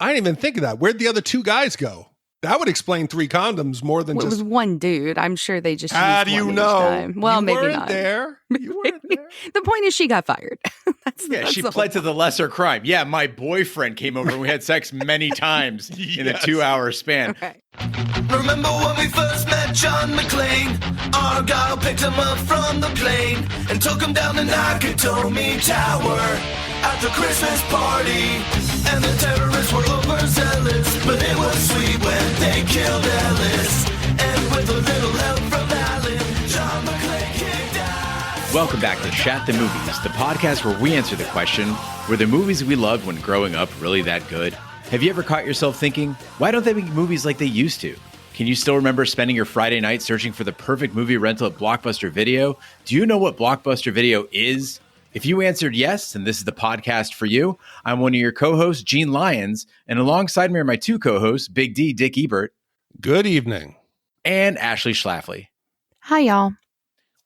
I didn't even think of that. Where'd the other two guys go? That would explain 3 condoms more than It just... was one dude. I'm sure they just How used do you one each know? time. Well, you maybe weren't not. there. You weren't there. The point is she got fired. She pled to the lesser crime. Yeah, my boyfriend came over and we had sex many times in a 2-hour span. Okay. Remember when we first met John McClane? Argyle picked him up from the plane and took him down the Nakatomi Tower after Christmas party. And the terrorists were overzealous, but it was sweet when they killed Ellis. And with a little help from Alan, John McClane kicked ass. Welcome back to Shat the Movies, the podcast where we answer the question, were the movies we loved when growing up really that good? Have you ever caught yourself thinking, why don't they make movies like they used to? Can you still remember spending your Friday night searching for the perfect movie rental at Blockbuster Video? Do you know what Blockbuster Video is? If you answered yes, then this is the podcast for you. I'm one of your co-hosts, Gene Lyons, and alongside me are my 2 co-hosts, Big D, Dick Ebert. Good evening. And Ashley Schlafly. Hi, y'all.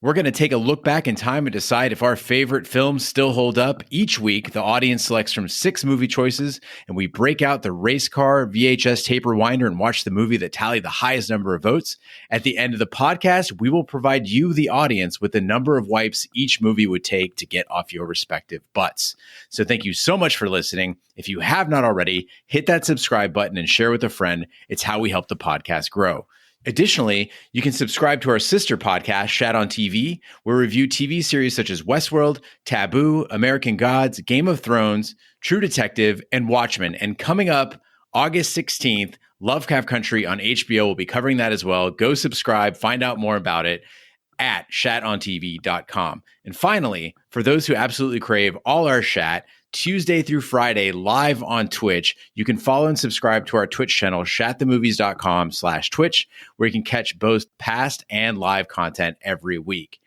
We're going to take a look back in time and decide if our favorite films still hold up. Each week, the audience selects from 6 movie choices, and we break out the race car, VHS tape rewinder, and watch the movie that tallied the highest number of votes. At the end of the podcast, we will provide you, the audience, with the number of wipes each movie would take to get off your respective butts. So thank you so much for listening. If you have not already, hit that subscribe button and share with a friend. It's how we help the podcast grow. Additionally, you can subscribe to our sister podcast, Shat on TV, where we review TV series such as Westworld, Taboo, American Gods, Game of Thrones, True Detective, and Watchmen. And coming up August 16th, Lovecraft Country on HBO will be covering that as well. Go subscribe, find out more about it at shatontv.com. And finally, for those who absolutely crave all our Shat, Tuesday through Friday, live on Twitch. You can follow and subscribe to our Twitch channel, shatthemovies.com/Twitch, where you can catch both past and live content every week.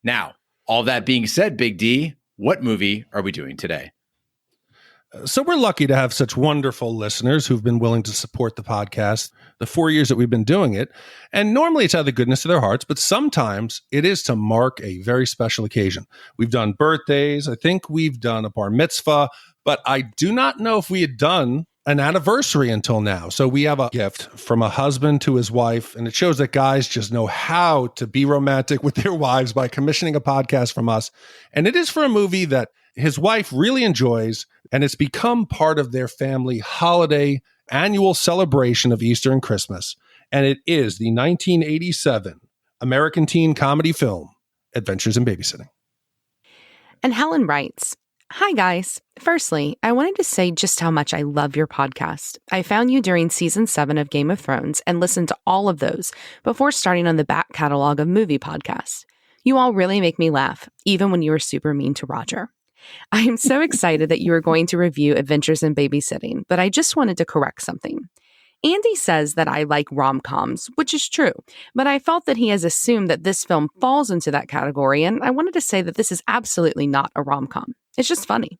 Now, all that being said, Big D, what movie are we doing today? So we're lucky to have such wonderful listeners who've been willing to support the podcast the 4 years that we've been doing it. And normally it's out of the goodness of their hearts, but sometimes it is to mark a very special occasion. We've done birthdays. I think we've done a bar mitzvah, but I do not know if we had done an anniversary until now. So we have a gift from a husband to his wife, and it shows that guys just know how to be romantic with their wives by commissioning a podcast from us. And it is for a movie that his wife really enjoys, and it's become part of their family holiday annual celebration of Easter and Christmas. And it is the 1987 American teen comedy film, Adventures in Babysitting. And Helen writes, hi, guys. Firstly, I wanted to say just how much I love your podcast. I found you during season 7 of Game of Thrones and listened to all of those before starting on the back catalog of movie podcasts. You all really make me laugh, even when you were super mean to Roger. I am so excited that you are going to review Adventures in Babysitting, but I just wanted to correct something. Andy says that I like rom-coms, which is true, but I felt that he has assumed that this film falls into that category, and I wanted to say that this is absolutely not a rom-com. It's just funny.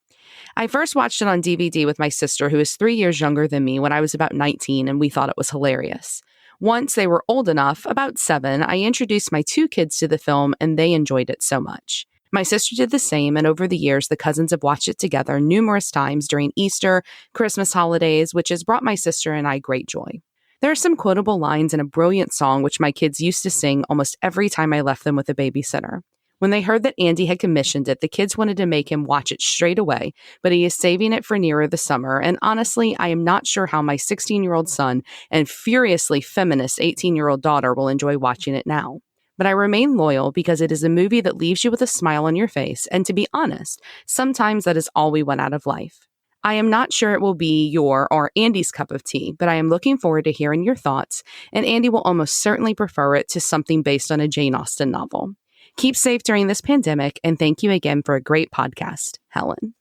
I first watched it on DVD with my sister, who is 3 years younger than me, when I was about 19, and we thought it was hilarious. Once they were old enough, about 7, I introduced my 2 kids to the film, and they enjoyed it so much. My sister did the same, and over the years, the cousins have watched it together numerous times during Easter, Christmas holidays, which has brought my sister and I great joy. There are some quotable lines in a brilliant song which my kids used to sing almost every time I left them with a babysitter. When they heard that Andy had commissioned it, the kids wanted to make him watch it straight away, but he is saving it for nearer the summer, and honestly, I am not sure how my 16-year-old son and furiously feminist 18-year-old daughter will enjoy watching it now. But I remain loyal because it is a movie that leaves you with a smile on your face, and to be honest, sometimes that is all we want out of life. I am not sure it will be your or Andy's cup of tea, but I am looking forward to hearing your thoughts, and Andy will almost certainly prefer it to something based on a Jane Austen novel. Keep safe during this pandemic, and thank you again for a great podcast, Helen.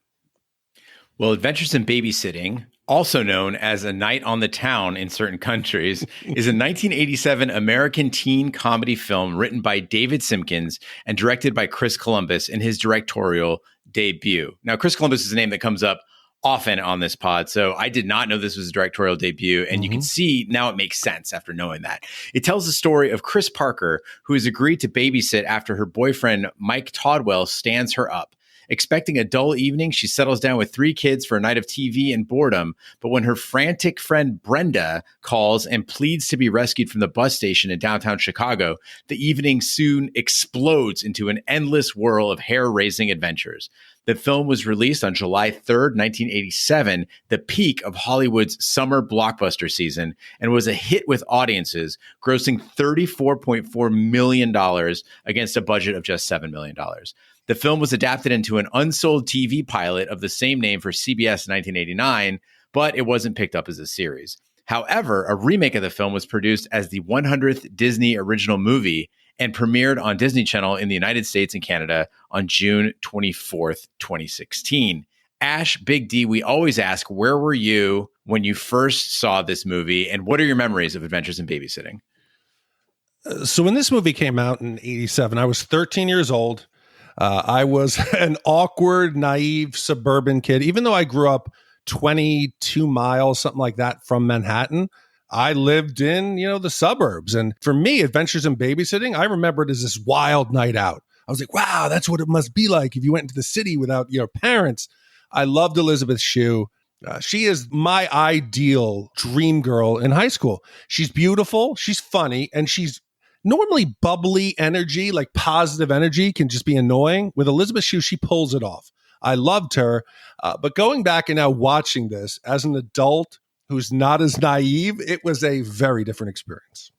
Well, Adventures in Babysitting, also known as A Night on the Town in certain countries, is a 1987 American teen comedy film written by David Simpkins and directed by Chris Columbus in his directorial debut. Now, Chris Columbus is a name that comes up often on this pod, so I did not know this was a directorial debut, and you can see now it makes sense after knowing that. It tells the story of Chris Parker, who has agreed to babysit after her boyfriend, Mike Todwell, stands her up. Expecting a dull evening, she settles down with 3 kids for a night of TV and boredom. But when her frantic friend Brenda calls and pleads to be rescued from the bus station in downtown Chicago, the evening soon explodes into an endless whirl of hair-raising adventures. The film was released on July 3rd, 1987, the peak of Hollywood's summer blockbuster season, and was a hit with audiences, grossing $34.4 million against a budget of just $7 million. The film was adapted into an unsold TV pilot of the same name for CBS in 1989, but it wasn't picked up as a series. However, a remake of the film was produced as the 100th Disney original movie and premiered on Disney Channel in the United States and Canada on June 24th, 2016. Ash, Big D, we always ask, where were you when you first saw this movie, and what are your memories of Adventures in Babysitting? So when this movie came out in 87, I was 13 years old. I was an awkward, naive suburban kid. Even though I grew up 22 miles, something like that, from Manhattan, I lived in, the suburbs. And for me, Adventures in Babysitting, I remember it as this wild night out. I was like, wow, that's what it must be like if you went into the city without your parents. I loved Elizabeth Shue. She is my ideal dream girl in high school. She's beautiful, she's funny, and she's normally bubbly energy, like positive energy can just be annoying. With Elizabeth Shue, she pulls it off. I loved her. But going back and now watching this as an adult who's not as naive, it was a very different experience.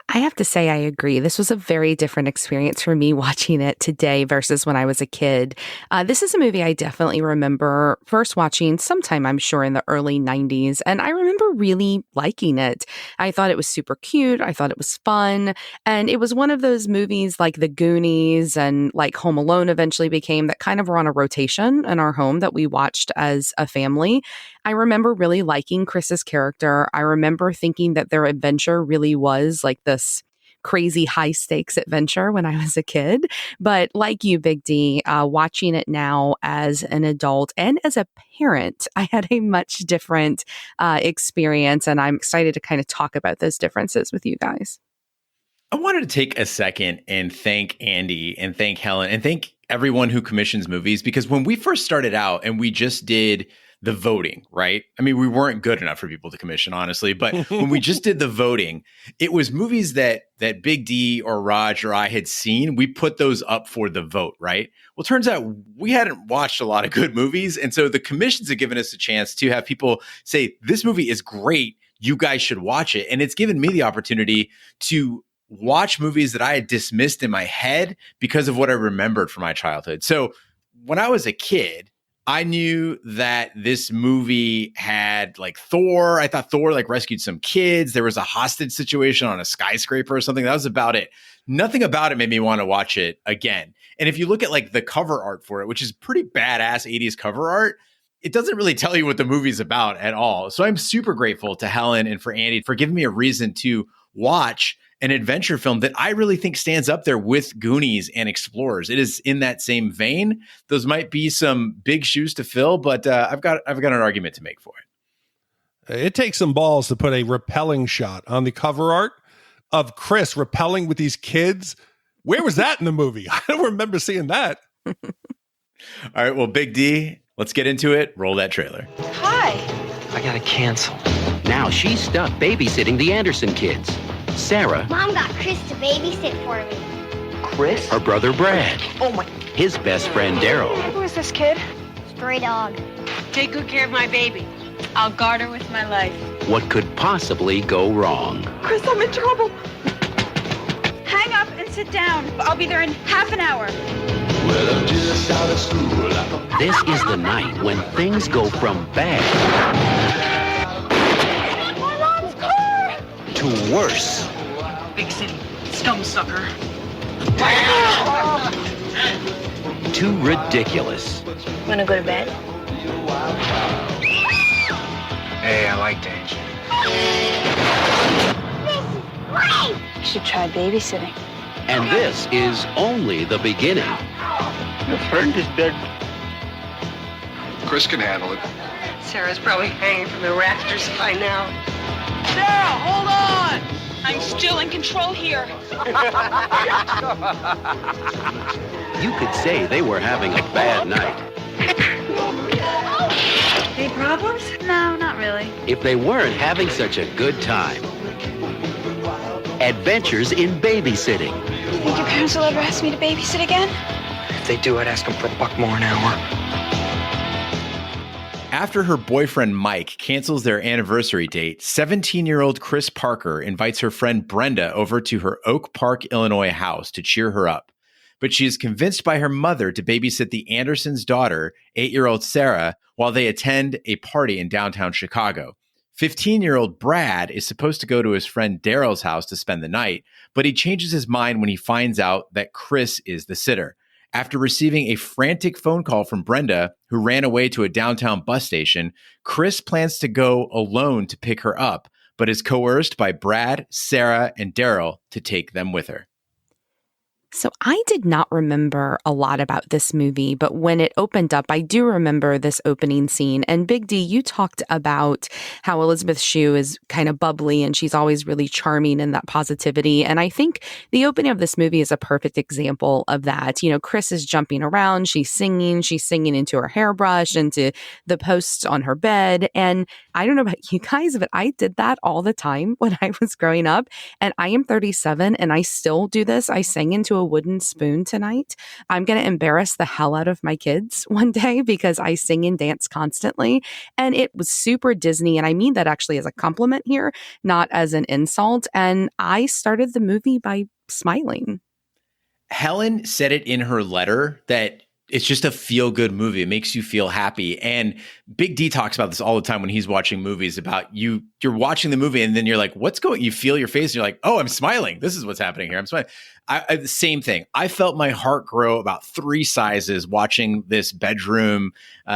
I have to say, I agree. This was a very different experience for me watching it today versus when I was a kid. This is a movie I definitely remember first watching sometime, I'm sure, in the early 90s. And I remember really liking it. I thought it was super cute. I thought it was fun. And it was one of those movies like The Goonies and like Home Alone eventually became, that kind of were on a rotation in our home that we watched as a family. I remember really liking Chris's character. I remember thinking that their adventure really was like this crazy high stakes adventure when I was a kid. But like you, Big D, watching it now as an adult and as a parent, I had a much different experience. And I'm excited to kind of talk about those differences with you guys. I wanted to take a second and thank Andy and thank Helen and thank everyone who commissions movies, because when we first started out and we just did the voting, right? I mean, we weren't good enough for people to commission, honestly, but when we just did the voting, it was movies that Big D or Raj or I had seen. We put those up for the vote, right? Well, turns out we hadn't watched a lot of good movies. And so the commissions have given us a chance to have people say, this movie is great. You guys should watch it. And it's given me the opportunity to watch movies that I had dismissed in my head because of what I remembered from my childhood. So when I was a kid, I knew that this movie had like Thor. I thought Thor like rescued some kids. There was a hostage situation on a skyscraper or something. That was about it. Nothing about it made me want to watch it again. And if you look at like the cover art for it, which is pretty badass 80s cover art, it doesn't really tell you what the movie's about at all. So I'm super grateful to Helen and for Andy for giving me a reason to watch an adventure film that I really think stands up there with Goonies and Explorers. It is in that same vein. Those might be some big shoes to fill, but I've got an argument to make for it. It takes some balls to put a rappelling shot on the cover art of Chris rappelling with these kids. Where was that in the movie? I don't remember seeing that. All right, well, Big D, let's get into it. Roll that trailer. Hi. I gotta cancel. Now she's stuck babysitting the Anderson kids. Sara. Mom got Chris to babysit for me. Chris? Her brother Brad. Oh my. His best friend Daryl. Who is this kid? Stray dog. Take good care of my baby. I'll guard her with my life. What could possibly go wrong? Chris, I'm in trouble. Hang up and sit down. I'll be there in half an hour. Well, I'm just out of school. This is the night when things go from bad to worse. Big city, scum sucker. Too ridiculous. Wanna go to bed? Hey, I like danger. You should try babysitting. And this is only the beginning. Your friend is dead. Chris can handle it. Sarah's probably hanging from the rafters by now. Sarah, hold on! I'm still in control here. you could say they were having a bad night. Any problems? No, not really. If they weren't having such a good time. Adventures in Babysitting. You think your parents will ever ask me to babysit again? If they do, I'd ask them for $1 more an hour. After her boyfriend Mike cancels their anniversary date, 17-year-old Chris Parker invites her friend Brenda over to her Oak Park, Illinois house to cheer her up. But she is convinced by her mother to babysit the Andersons' daughter, 8-year-old Sara, while they attend a party in downtown Chicago. 15-year-old Brad is supposed to go to his friend Daryl's house to spend the night, but he changes his mind when he finds out that Chris is the sitter. After receiving a frantic phone call from Brenda, who ran away to a downtown bus station, Chris plans to go alone to pick her up, but is coerced by Brad, Sara, and Daryl to take them with her. So I did not remember a lot about this movie, but when it opened up, I do remember this opening scene. And Big D, you talked about how Elizabeth Shue is kind of bubbly and she's always really charming in that positivity. And I think the opening of this movie is a perfect example of that. You know, Chris is jumping around, she's singing into her hairbrush, into the posts on her bed. And I don't know about you guys, but I did that all the time when I was growing up. And I am 37 and I still do this. I sang into a wooden spoon tonight. I'm going to embarrass the hell out of my kids one day because I sing and dance constantly. And it was super Disney. And I mean that actually as a compliment here, not as an insult. And I started the movie by smiling. Helen said it in her letter that it's just a feel-good movie. It makes you feel happy. And Big D talks about this all the time when he's watching movies about you're watching the movie and then you're like, what's going, you feel your face and you're like, oh, I'm smiling. This is what's happening here. I'm smiling. I same thing. I felt my heart grow about 3 sizes watching this bedroom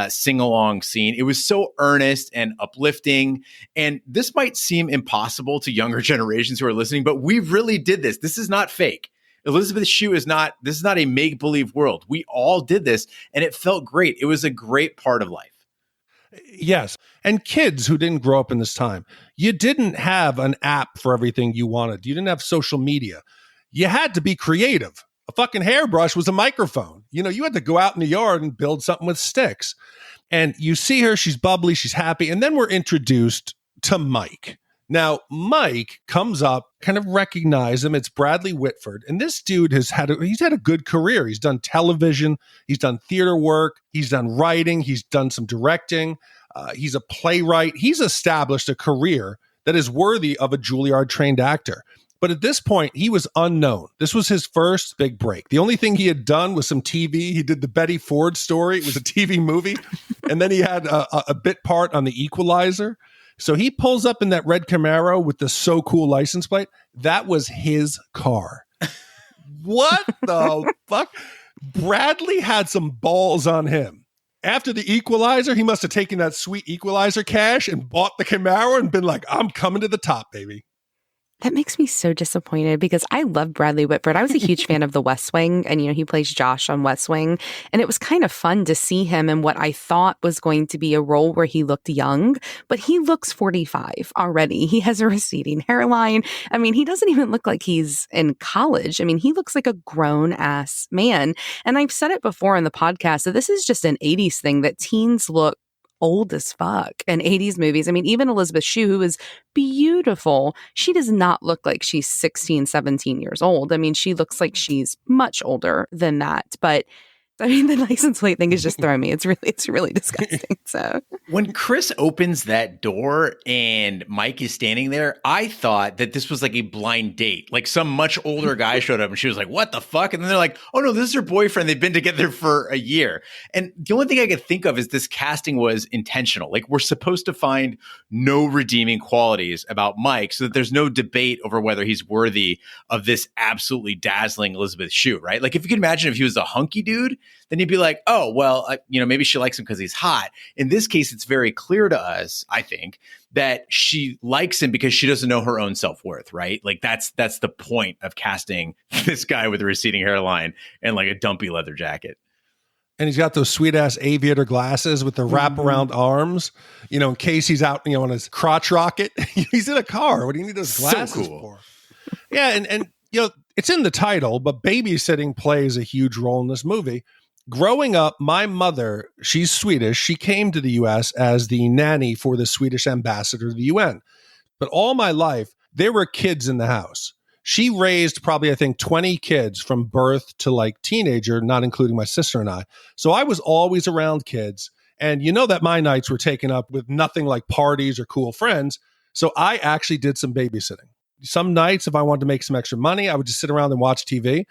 sing-along scene. It was so earnest and uplifting. And this might seem impossible to younger generations who are listening, but we really did this. This is not fake. Elizabeth Shue this is not a make-believe world. We all did this and it felt great. It was a great part of life. Yes. And kids who didn't grow up in this time, you didn't have an app for everything you wanted. You didn't have social media. You had to be creative. A fucking hairbrush was a microphone. You know, you had to go out in the yard and build something with sticks. And you see her, she's bubbly, she's happy. And then we're introduced to Mike. Now, Mike comes up, kind of recognize him. It's Bradley Whitford. And this dude he's had a good career. He's done television. He's done theater work. He's done writing. He's done some directing. He's a playwright. He's established a career that is worthy of a Juilliard-trained actor. But at this point, he was unknown. This was his first big break. The only thing he had done was some TV. He did the Betty Ford Story. It was a TV movie. And then he had a bit part on The Equalizer. So he pulls up in that red Camaro with the So Cool license plate. That was his car. What the fuck? Bradley had some balls on him. After The Equalizer, he must have taken that sweet Equalizer cash and bought the Camaro and been like, I'm coming to the top, baby. That makes me so disappointed because I love Bradley Whitford. I was a huge fan of The West Wing, and, you know, he plays Josh on West Wing. And it was kind of fun to see him in what I thought was going to be a role where he looked young, but he looks 45 already. He has a receding hairline. I mean, he doesn't even look like he's in college. I mean, he looks like a grown ass man. And I've said it before in the podcast that this is just an 80s thing that teens look old as fuck in 80s movies. I mean, even Elizabeth Shue, who is beautiful, she does not look like she's 16, 17 years old. I mean, she looks like she's much older than that. But I mean, the license plate thing is just throwing me. It's really disgusting. So when Chris opens that door and Mike is standing there, I thought that this was like a blind date. Like some much older guy showed up and she was like, what the fuck? And then they're like, oh no, this is her boyfriend. They've been together for a year. And the only thing I could think of is this casting was intentional. Like we're supposed to find no redeeming qualities about Mike so that there's no debate over whether he's worthy of this absolutely dazzling Elizabeth Shue, right? Like if you can imagine if he was a hunky dude, then you'd be like, oh, well, maybe she likes him because he's hot. In this case, it's very clear to us, I think, that she likes him because she doesn't know her own self-worth, right? Like that's the point of casting this guy with a receding hairline and like a dumpy leather jacket. And he's got those sweet ass aviator glasses with the wraparound arms, in case he's out, on his crotch rocket. He's in a car. What do you need those glasses cool. for? Yeah. And It's in the title, but babysitting plays a huge role in this movie. Growing up, my mother, she's Swedish. She came to the U.S. as the nanny for the Swedish ambassador to the UN. But all my life, there were kids in the house. She raised probably, I think, 20 kids from birth to like teenager, not including my sister and I. So I was always around kids. And you know that my nights were taken up with nothing like parties or cool friends. So I actually did some babysitting. Some nights, if I wanted to make some extra money, I would just sit around and watch TV.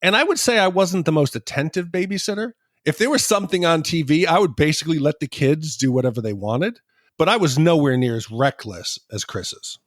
And I would say I wasn't the most attentive babysitter. If there was something on TV, I would basically let the kids do whatever they wanted. But I was nowhere near as reckless as Chris is.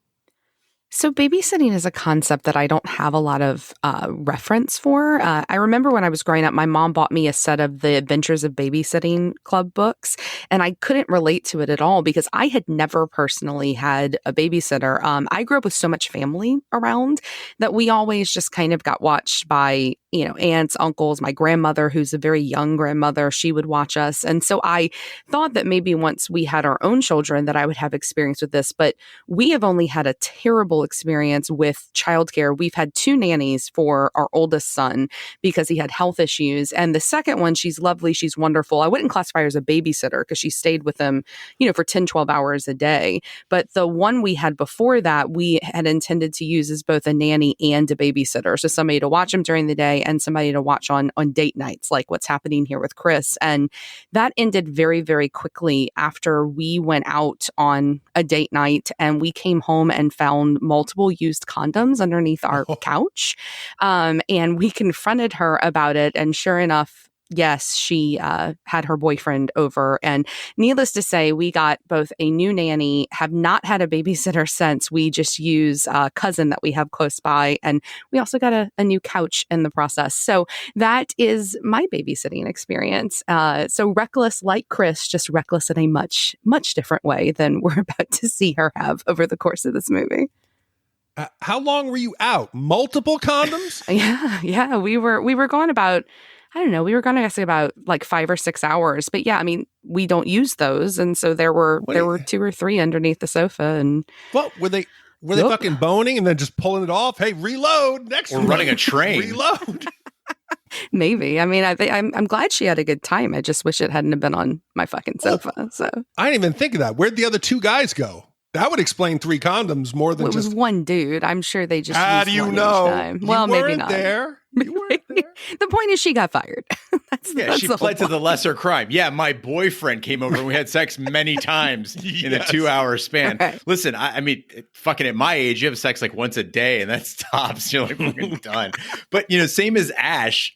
So babysitting is a concept that I don't have a lot of reference for. I remember when I was growing up, my mom bought me a set of the Adventures of Babysitting Club books, and I couldn't relate to it at all because I had never personally had a babysitter. I grew up with so much family around that we always just kind of got watched by, you know, aunts, uncles, my grandmother, who's a very young grandmother, she would watch us. And so I thought that maybe once we had our own children that I would have experience with this, but we have only had a terrible experience with childcare. We've had 2 nannies for our oldest son because he had health issues. And the second one, she's lovely. She's wonderful. I wouldn't classify her as a babysitter because she stayed with him, you know, for 10, 12 hours a day. But the one we had before that, we had intended to use as both a nanny and a babysitter. So somebody to watch him during the day and somebody to watch on date nights, like what's happening here with Chris. And that ended very, very quickly after we went out on a date night and we came home and found multiple used condoms underneath our couch. And we confronted her about it. And sure enough, yes, she had her boyfriend over. And needless to say, we got both a new nanny, have not had a babysitter since. We just use a cousin that we have close by. And we also got a new couch in the process. So that is my babysitting experience. So reckless like Chris, just reckless in a much, much different way than we're about to see her have over the course of this movie. How long were you out? Multiple condoms? Yeah. We were gone about, I don't know, we were gone, I guess, about like 5 or 6 hours. But yeah, I mean, we don't use those. And so there were 2 or 3 underneath the sofa. And well, were they fucking boning and then just pulling it off? Hey, reload. Next Or running a train. Reload. Maybe. I mean, I'm glad she had a good time. I just wish it hadn't have been on my fucking sofa. So I didn't even think of that. Where'd the other 2 guys go? That would explain 3 condoms more than it was one dude. I'm sure they just how used do you one know? Each time. Well, maybe not. There. You weren't there. The point is, she got fired. that's she pled to the lesser crime. Yeah, my boyfriend came over and we had sex many times in a 2-hour span. Right. Listen, I mean, fucking at my age, you have sex like once a day and that stops. You're like, fucking done. But, you know, same as Ash,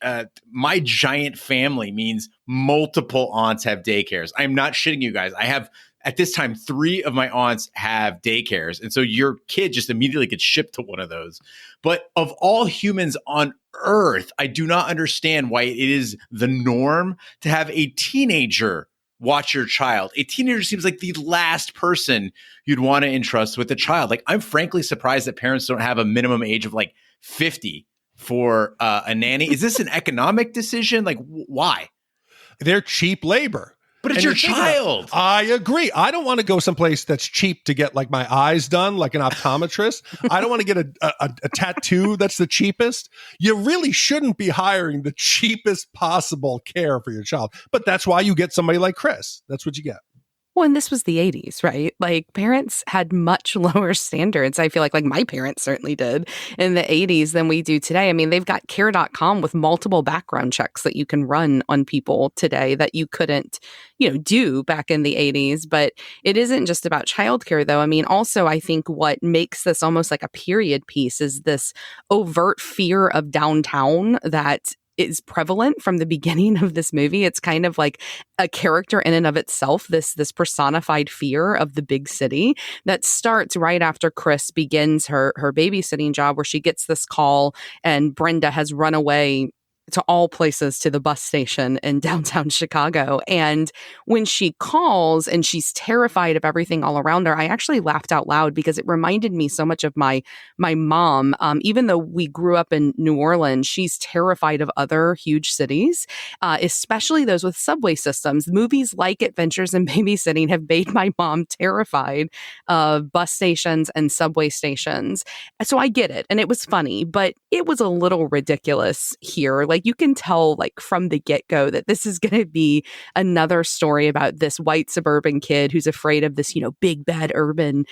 my giant family means multiple aunts have daycares. I'm not shitting you guys. I have, at this time, 3 of my aunts have daycares. And so your kid just immediately gets shipped to one of those. But of all humans on earth, I do not understand why it is the norm to have a teenager watch your child. A teenager seems like the last person you'd want to entrust with a child. Like, I'm frankly surprised that parents don't have a minimum age of like 50 for a nanny. Is this an economic decision? Like, why? They're cheap labor. But it's your child. I agree. I don't want to go someplace that's cheap to get like my eyes done, like an optometrist. I don't want to get a tattoo that's the cheapest. You really shouldn't be hiring the cheapest possible care for your child. But that's why you get somebody like Chris. That's what you get. Well, and this was the 80s, right? Like, parents had much lower standards. I feel like my parents certainly did in the 80s than we do today. I mean, they've got care.com with multiple background checks that you can run on people today that you couldn't, you know, do back in the 80s. But it isn't just about childcare, though. I mean, also, I think what makes this almost like a period piece is this overt fear of downtown that is prevalent from the beginning of this movie. It's kind of like a character in and of itself, this personified fear of the big city that starts right after Chris begins her babysitting job, where she gets this call and Brenda has run away to all places, to the bus station in downtown Chicago. And when she calls and she's terrified of everything all around her, I actually laughed out loud because it reminded me so much of my mom. Even though we grew up in New Orleans, she's terrified of other huge cities, especially those with subway systems. Movies like Adventures in Babysitting have made my mom terrified of bus stations and subway stations. So I get it. And it was funny, but it was a little ridiculous here. Like, you can tell, like, from the get-go that this is going to be another story about this white suburban kid who's afraid of this, big bad urban,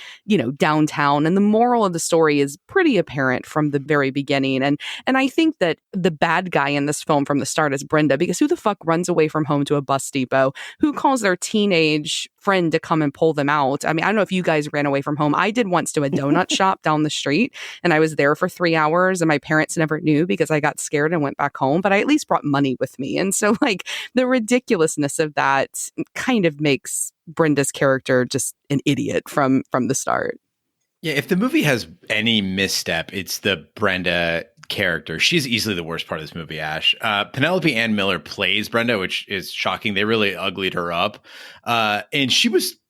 downtown. And the moral of the story is pretty apparent from the very beginning. And I think that the bad guy in this film from the start is Brenda, because who the fuck runs away from home to a bus depot? Who calls their teenage friend to come and pull them out? I mean, I don't know if you guys ran away from home. I did once to a donut shop down the street, and I was there for 3 hours, and my parents never knew because I got scared and went back home, but I at least brought money with me. And so, like, the ridiculousness of that kind of makes Brenda's character just an idiot from the start. Yeah, if the movie has any misstep, it's the Brenda character. She's easily the worst part of this movie, Ash. Penelope Ann Miller plays Brenda, which is shocking. They really uglied her up. And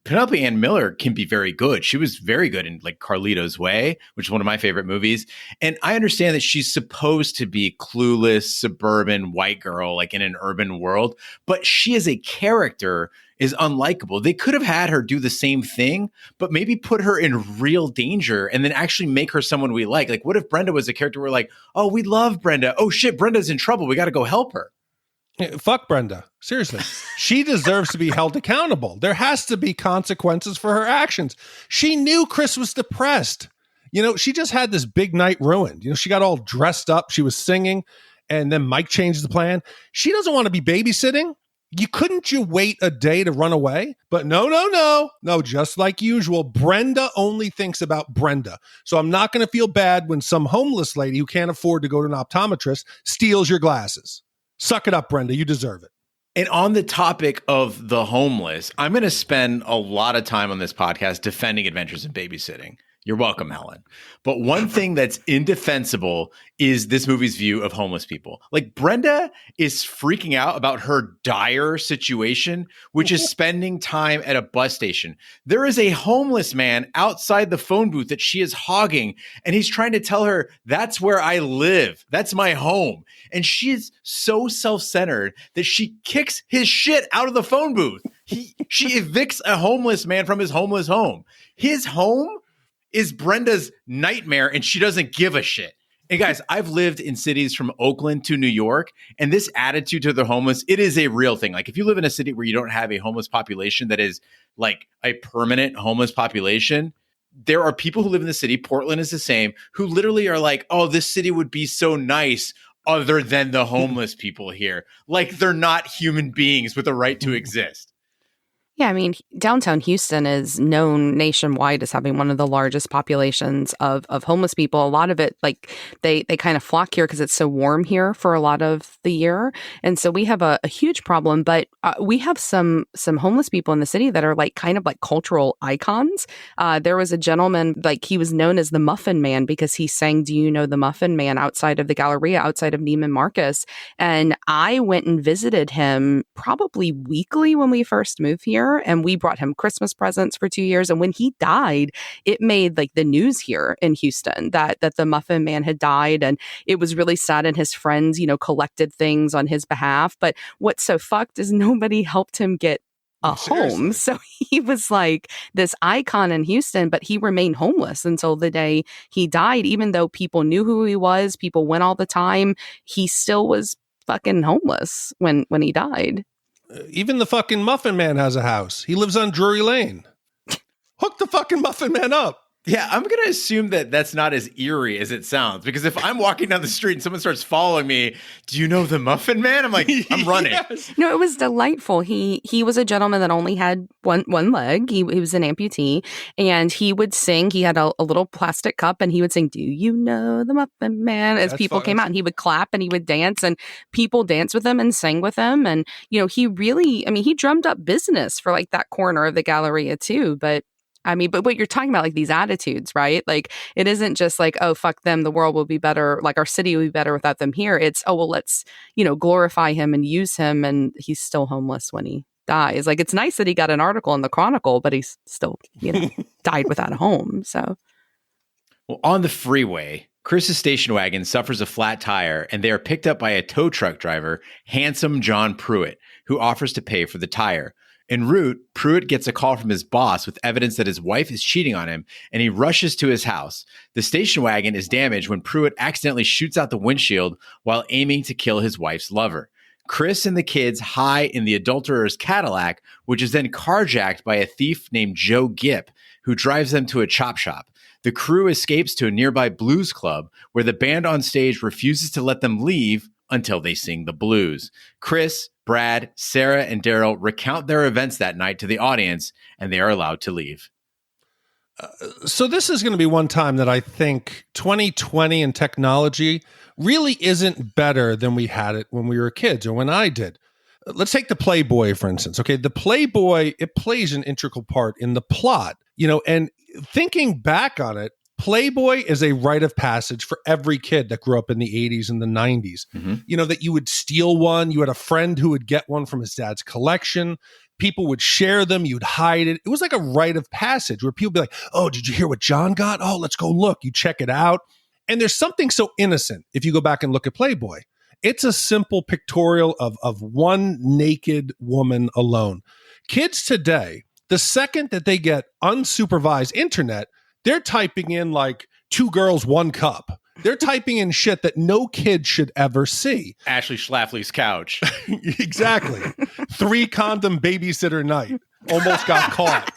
Penelope Ann Miller can be very good. She was very good in, like, Carlito's Way, which is one of my favorite movies. And I understand that she's supposed to be clueless, suburban, white girl, like in an urban world, but she as a character is unlikable. They could have had her do the same thing, but maybe put her in real danger and then actually make her someone we like. Like, what if Brenda was a character we're like, oh, we love Brenda. Oh shit, Brenda's in trouble. We got to go help her. Fuck Brenda. Seriously. She deserves to be held accountable. There has to be consequences for her actions. She knew Chris was depressed. She just had this big night ruined. She got all dressed up. She was singing, and then Mike changed the plan. She doesn't want to be babysitting. Couldn't you wait a day to run away? But no, just like usual, Brenda only thinks about Brenda. So I'm not going to feel bad when some homeless lady who can't afford to go to an optometrist steals your glasses. Suck it up, Brenda. You deserve it. And on the topic of the homeless, I'm going to spend a lot of time on this podcast defending Adventures in Babysitting. You're welcome, Helen. But one thing that's indefensible is this movie's view of homeless people. Like, Brenda is freaking out about her dire situation, which is spending time at a bus station. There is a homeless man outside the phone booth that she is hogging, and he's trying to tell her, that's where I live. That's my home. And she is so self-centered that she kicks his shit out of the phone booth. She evicts a homeless man from his homeless home. His home is Brenda's nightmare, and she doesn't give a shit. And guys, I've lived in cities from Oakland to New York, and this attitude to the homeless, it is a real thing. Like, if you live in a city where you don't have a homeless population that is like a permanent homeless population, there are people who live in the city, Portland is the same, who literally are like, oh, this city would be so nice other than the homeless people here. Like, they're not human beings with a right to exist. Yeah, I mean, downtown Houston is known nationwide as having one of the largest populations of homeless people. A lot of it, like, they kind of flock here because it's so warm here for a lot of the year. And so we have a huge problem, but we have some homeless people in the city that are like kind of like cultural icons. There was a gentleman, like, he was known as the Muffin Man because he sang "Do You Know the Muffin Man" outside of the Galleria, outside of Neiman Marcus. And I went and visited him probably weekly when we first moved here. And we brought him Christmas presents for 2 years. And when he died, it made like the news here in Houston that the Muffin Man had died. And it was really sad. And his friends, collected things on his behalf. But what's so fucked is nobody helped him get a home. So he was like this icon in Houston, but he remained homeless until the day he died. Even though people knew who he was, people went all the time, he still was fucking homeless when he died. Even the fucking Muffin Man has a house. He lives on Drury Lane. Hook the fucking Muffin Man up. Yeah, I'm going to assume that that's not as eerie as it sounds, because if I'm walking down the street and someone starts following me, do you know the Muffin Man? I'm like, I'm running. Yes. No, it was delightful. He was a gentleman that only had one leg. He was an amputee, and he would sing. He had a little plastic cup, and he would sing, "Do you know the Muffin Man?" as people came out, and he would clap and he would dance, and people danced with him and sang with him. And, he really, he drummed up business for like that corner of the Galleria too. But I mean, but what you're talking about, like these attitudes, right? Like it isn't just like, oh, fuck them, the world will be better, like our city will be better without them here. It's, oh, well, let's, glorify him and use him, and he's still homeless when he dies. Like it's nice that he got an article in the Chronicle, but he's still, died without a home. So, well, on the freeway, Chris's station wagon suffers a flat tire, and they are picked up by a tow truck driver, handsome John Pruitt, who offers to pay for the tire. En route, Pruitt gets a call from his boss with evidence that his wife is cheating on him, and he rushes to his house. The station wagon is damaged when Pruitt accidentally shoots out the windshield while aiming to kill his wife's lover. Chris and the kids hide in the adulterer's Cadillac, which is then carjacked by a thief named Joe Gipp, who drives them to a chop shop. The crew escapes to a nearby blues club, where the band on stage refuses to let them leave until they sing the blues. Chris, Brad, Sara, and Daryl recount their events that night to the audience, and they are allowed to leave. So this is going to be one time that I think 2020 and technology really isn't better than we had it when we were kids or when I did. Let's take the Playboy, for instance. Okay, the Playboy, it plays an integral part in the plot, and thinking back on it, Playboy is a rite of passage for every kid that grew up in the 80s and the 90s. Mm-hmm. That you would steal one. You had a friend who would get one from his dad's collection. People would share them. You'd hide it. It was like a rite of passage where people would be like, oh, did you hear what John got? Oh, let's go look. You check it out. And there's something so innocent if you go back and look at Playboy. It's a simple pictorial of one naked woman alone. Kids today, the second that they get unsupervised internet, they're typing in like 2 girls, 1 cup. They're typing in shit that no kid should ever see. Ashley Schlafly's couch. Exactly. 3 condom babysitter night. Almost got caught,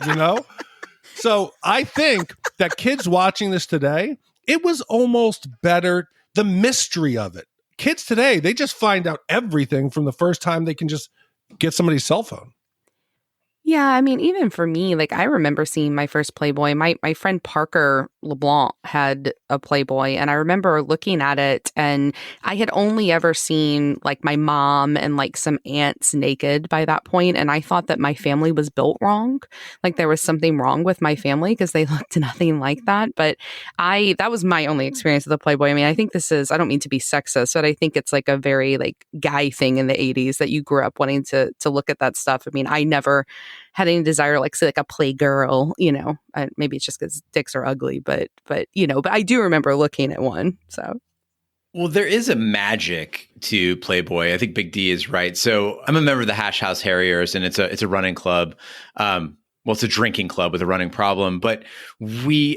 So I think that kids watching this today, it was almost better. The mystery of it. Kids today, they just find out everything from the first time they can just get somebody's cell phone. Yeah, I mean, even for me, like I remember seeing my first Playboy. My friend Parker LeBlanc had a Playboy, and I remember looking at it, and I had only ever seen like my mom and like some aunts naked by that point, and I thought that my family was built wrong. Like there was something wrong with my family because they looked nothing like that. But that was my only experience with the Playboy. I mean, I think I don't mean to be sexist, but I think it's like a very like guy thing in the 80s that you grew up wanting to look at that stuff. I mean, I never had any desire, like say like a Playgirl, maybe it's just because dicks are ugly, but I do remember looking at one. So, well, there is a magic to Playboy. I think Big D is right. So I'm a member of the Hash House Harriers, and it's a running club. It's a drinking club with a running problem, but you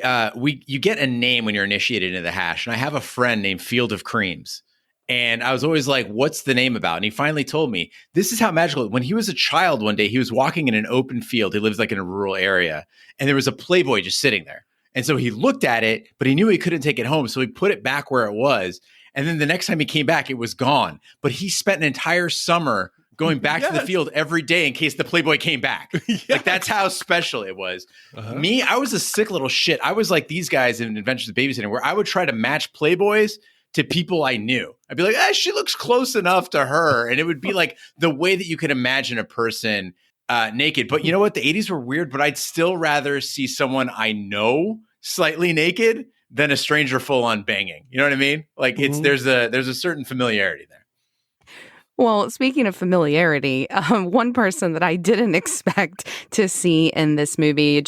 get a name when you're initiated into the Hash. And I have a friend named Field of Creams. And I was always like, what's the name about? And he finally told me, this is how magical. When he was a child one day, he was walking in an open field. He lives like in a rural area. And there was a Playboy just sitting there. And so he looked at it, but he knew he couldn't take it home. So he put it back where it was. And then the next time he came back, it was gone. But he spent an entire summer going back to the field every day in case the Playboy came back. Yes. Like that's how special it was. Uh-huh. Me, I was a sick little shit. I was like these guys in Adventures of Babysitting, where I would try to match Playboys to people I knew. I'd be like, she looks close enough to her. And it would be like the way that you could imagine a person naked. But you know what? The 80s were weird, but I'd still rather see someone I know slightly naked than a stranger full on banging. You know what I mean? Like there's a certain familiarity there. Well, speaking of familiarity, one person that I didn't expect to see in this movie,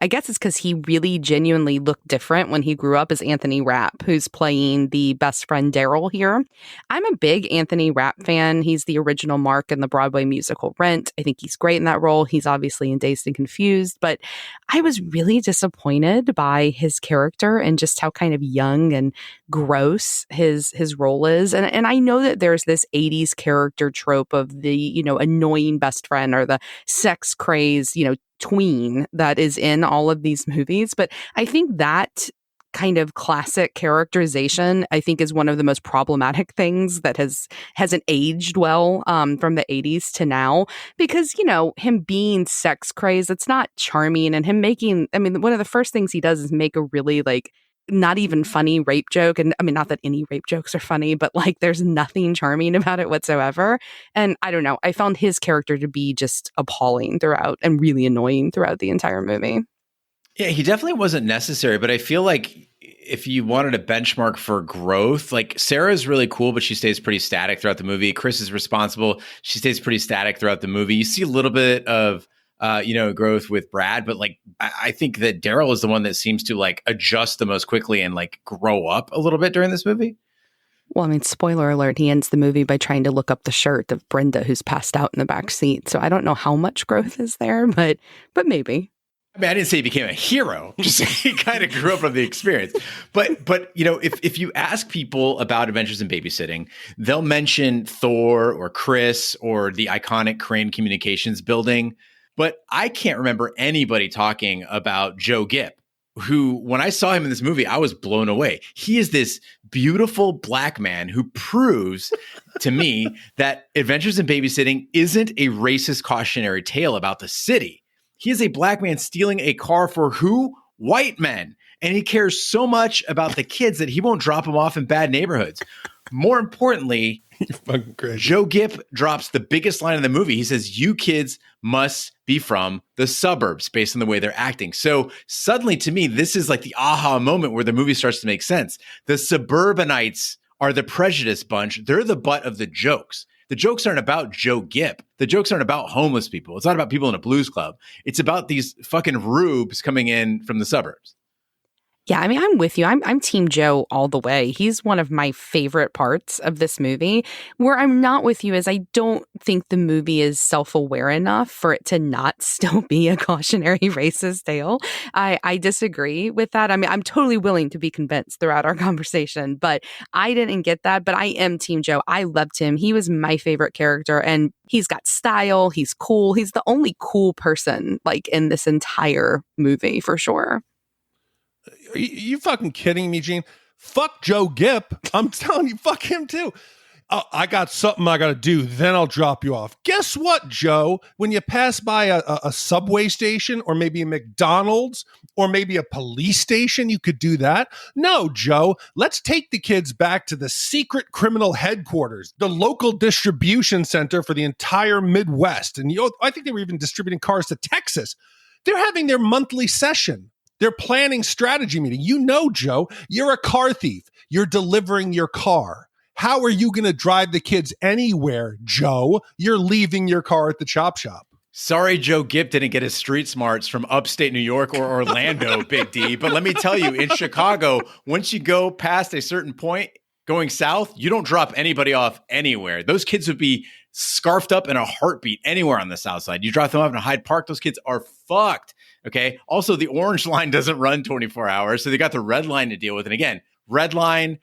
I guess it's because he really genuinely looked different when he grew up, is Anthony Rapp, who's playing the best friend Daryl here. I'm a big Anthony Rapp fan. He's the original Mark in the Broadway musical Rent. I think he's great in that role. He's obviously in Dazed and Confused, but I was really disappointed by his character and just how kind of young and gross his role is. And I know that there's this 80s character trope of the, annoying best friend or the sex crazed, tween that is in all of these movies. But I think that kind of classic characterization, I think, is one of the most problematic things that hasn't aged well from the 80s to now, because, him being sex crazed, it's not charming. And him one of the first things he does is make a really not even funny rape joke. And I mean, not that any rape jokes are funny, but there's nothing charming about it whatsoever. And I don't know, I found his character to be just appalling throughout and really annoying throughout the entire movie. Yeah, he definitely wasn't necessary, but I feel like if you wanted a benchmark for growth, like Sarah's really cool, but she stays pretty static throughout the movie. Chris is responsible. She stays pretty static throughout the movie. You see a little bit of, growth with Brad, but like, I think that Daryl is the one that seems to like adjust the most quickly and like grow up a little bit during this movie. Well, I mean, spoiler alert, he ends the movie by trying to look up the shirt of Brenda, who's passed out in the back seat. So I don't know how much growth is there, but maybe. I mean, I didn't say he became a hero. Just he kind of grew up from the experience. But if you ask people about Adventures in Babysitting, they'll mention Thor or Chris or the iconic Crane Communications building. But I can't remember anybody talking about Joe Gipp, who, when I saw him in this movie, I was blown away. He is this beautiful black man who proves to me that Adventures in Babysitting isn't a racist cautionary tale about the city. He is a black man stealing a car for who? White men. And he cares so much about the kids that he won't drop them off in bad neighborhoods. More importantly, Joe Gipp drops the biggest line in the movie. He says, "You kids must be from the suburbs," based on the way they're acting. So suddenly, to me, this is like the aha moment where the movie starts to make sense. The suburbanites are the prejudiced bunch. They're the butt of the jokes. The jokes aren't about Joe Gipp. The jokes aren't about homeless people. It's not about people in a blues club. It's about these fucking rubes coming in from the suburbs. Yeah, I mean, I'm with you. I'm Team Joe all the way. He's one of my favorite parts of this movie. Where I'm not with you is I don't think the movie is self-aware enough for it to not still be a cautionary racist tale. I disagree with that. I mean, I'm totally willing to be convinced throughout our conversation, but I didn't get that. But I am Team Joe. I loved him. He was my favorite character, and he's got style. He's cool. He's the only cool person like in this entire movie for sure. Are you fucking kidding me, Gene? Fuck Joe Gipp. I'm telling you, fuck him too. I got something I got to do, then I'll drop you off. Guess what, Joe? When you pass by a subway station or maybe a McDonald's or maybe a police station, you could do that. No, Joe, let's take the kids back to the secret criminal headquarters, the local distribution center for the entire Midwest. And I think they were even distributing cars to Texas. They're having their monthly session. They're planning strategy meeting. You know, Joe, you're a car thief. You're delivering your car. How are you going to drive the kids anywhere, Joe? You're leaving your car at the chop shop. Sorry, Joe Gipp didn't get his street smarts from upstate New York or Orlando, Big D. But let me tell you, in Chicago, once you go past a certain point going south, you don't drop anybody off anywhere. Those kids would be scarfed up in a heartbeat anywhere on the south side. You drop them off in Hyde Park, those kids are fucked. Okay. Also, the orange line doesn't run 24 hours. So they got the red line to deal with. And again, red line,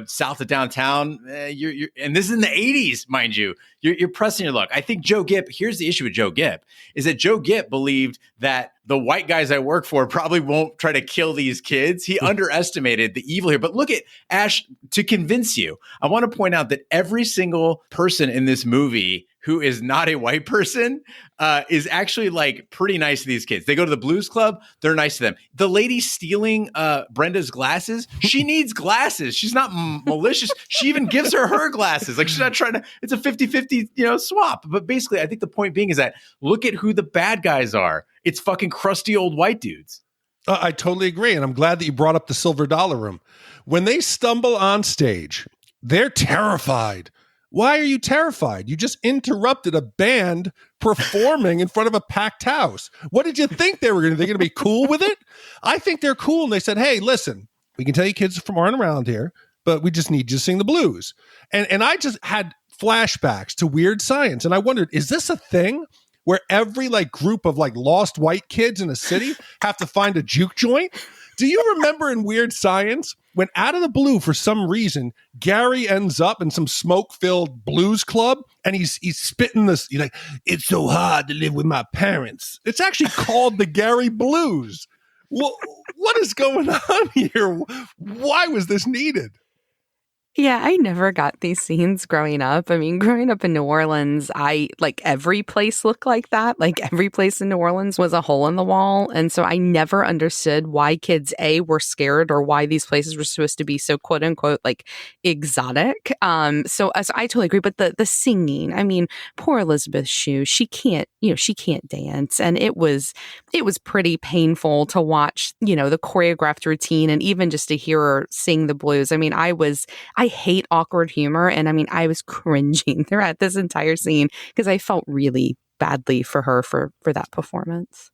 south of downtown, you're and this is in the 80s, mind you, you're pressing your luck. I think Joe Gipp, here's the issue with Joe Gipp, is that Joe Gipp believed that the white guys I work for probably won't try to kill these kids. He underestimated the evil here. But look at Ash, to convince you, I want to point out that every single person in this movie who is not a white person is actually like pretty nice to these kids. They go to the blues club. They're nice to them. The lady stealing Brenda's glasses, she needs glasses. She's not malicious. She even gives her glasses. Like she's not trying to, it's a 50-50, swap. But basically, I think the point being is that look at who the bad guys are. It's fucking crusty old white dudes. I totally agree. And I'm glad that you brought up the Silver Dollar Room. When they stumble on stage, they're terrified. Why are you terrified? You just interrupted a band performing in front of a packed house. What did you think they were going to do? They're going to be cool with it? I think they're cool. And they said, hey, listen, we can tell you kids aren't around here, but we just need you to sing the blues. And I just had flashbacks to Weird Science. And I wondered, is this a thing where every group of lost white kids in a city have to find a juke joint? Do you remember in Weird Science when out of the blue, for some reason, Gary ends up in some smoke-filled blues club and he's spitting this, it's so hard to live with my parents. It's actually called the Gary Blues. Well, what is going on here? Why was this needed? Yeah, I never got these scenes growing up. I mean, growing up in New Orleans, every place looked like that. Like every place in New Orleans was a hole in the wall. And so I never understood why kids, were scared or why these places were supposed to be so quote unquote like exotic. So I totally agree. But the singing, I mean, poor Elizabeth Shue, she can't dance. And it was pretty painful to watch, the choreographed routine and even just to hear her sing the blues. I mean, I hate awkward humor. And I mean, I was cringing throughout this entire scene because I felt really badly for her for that performance.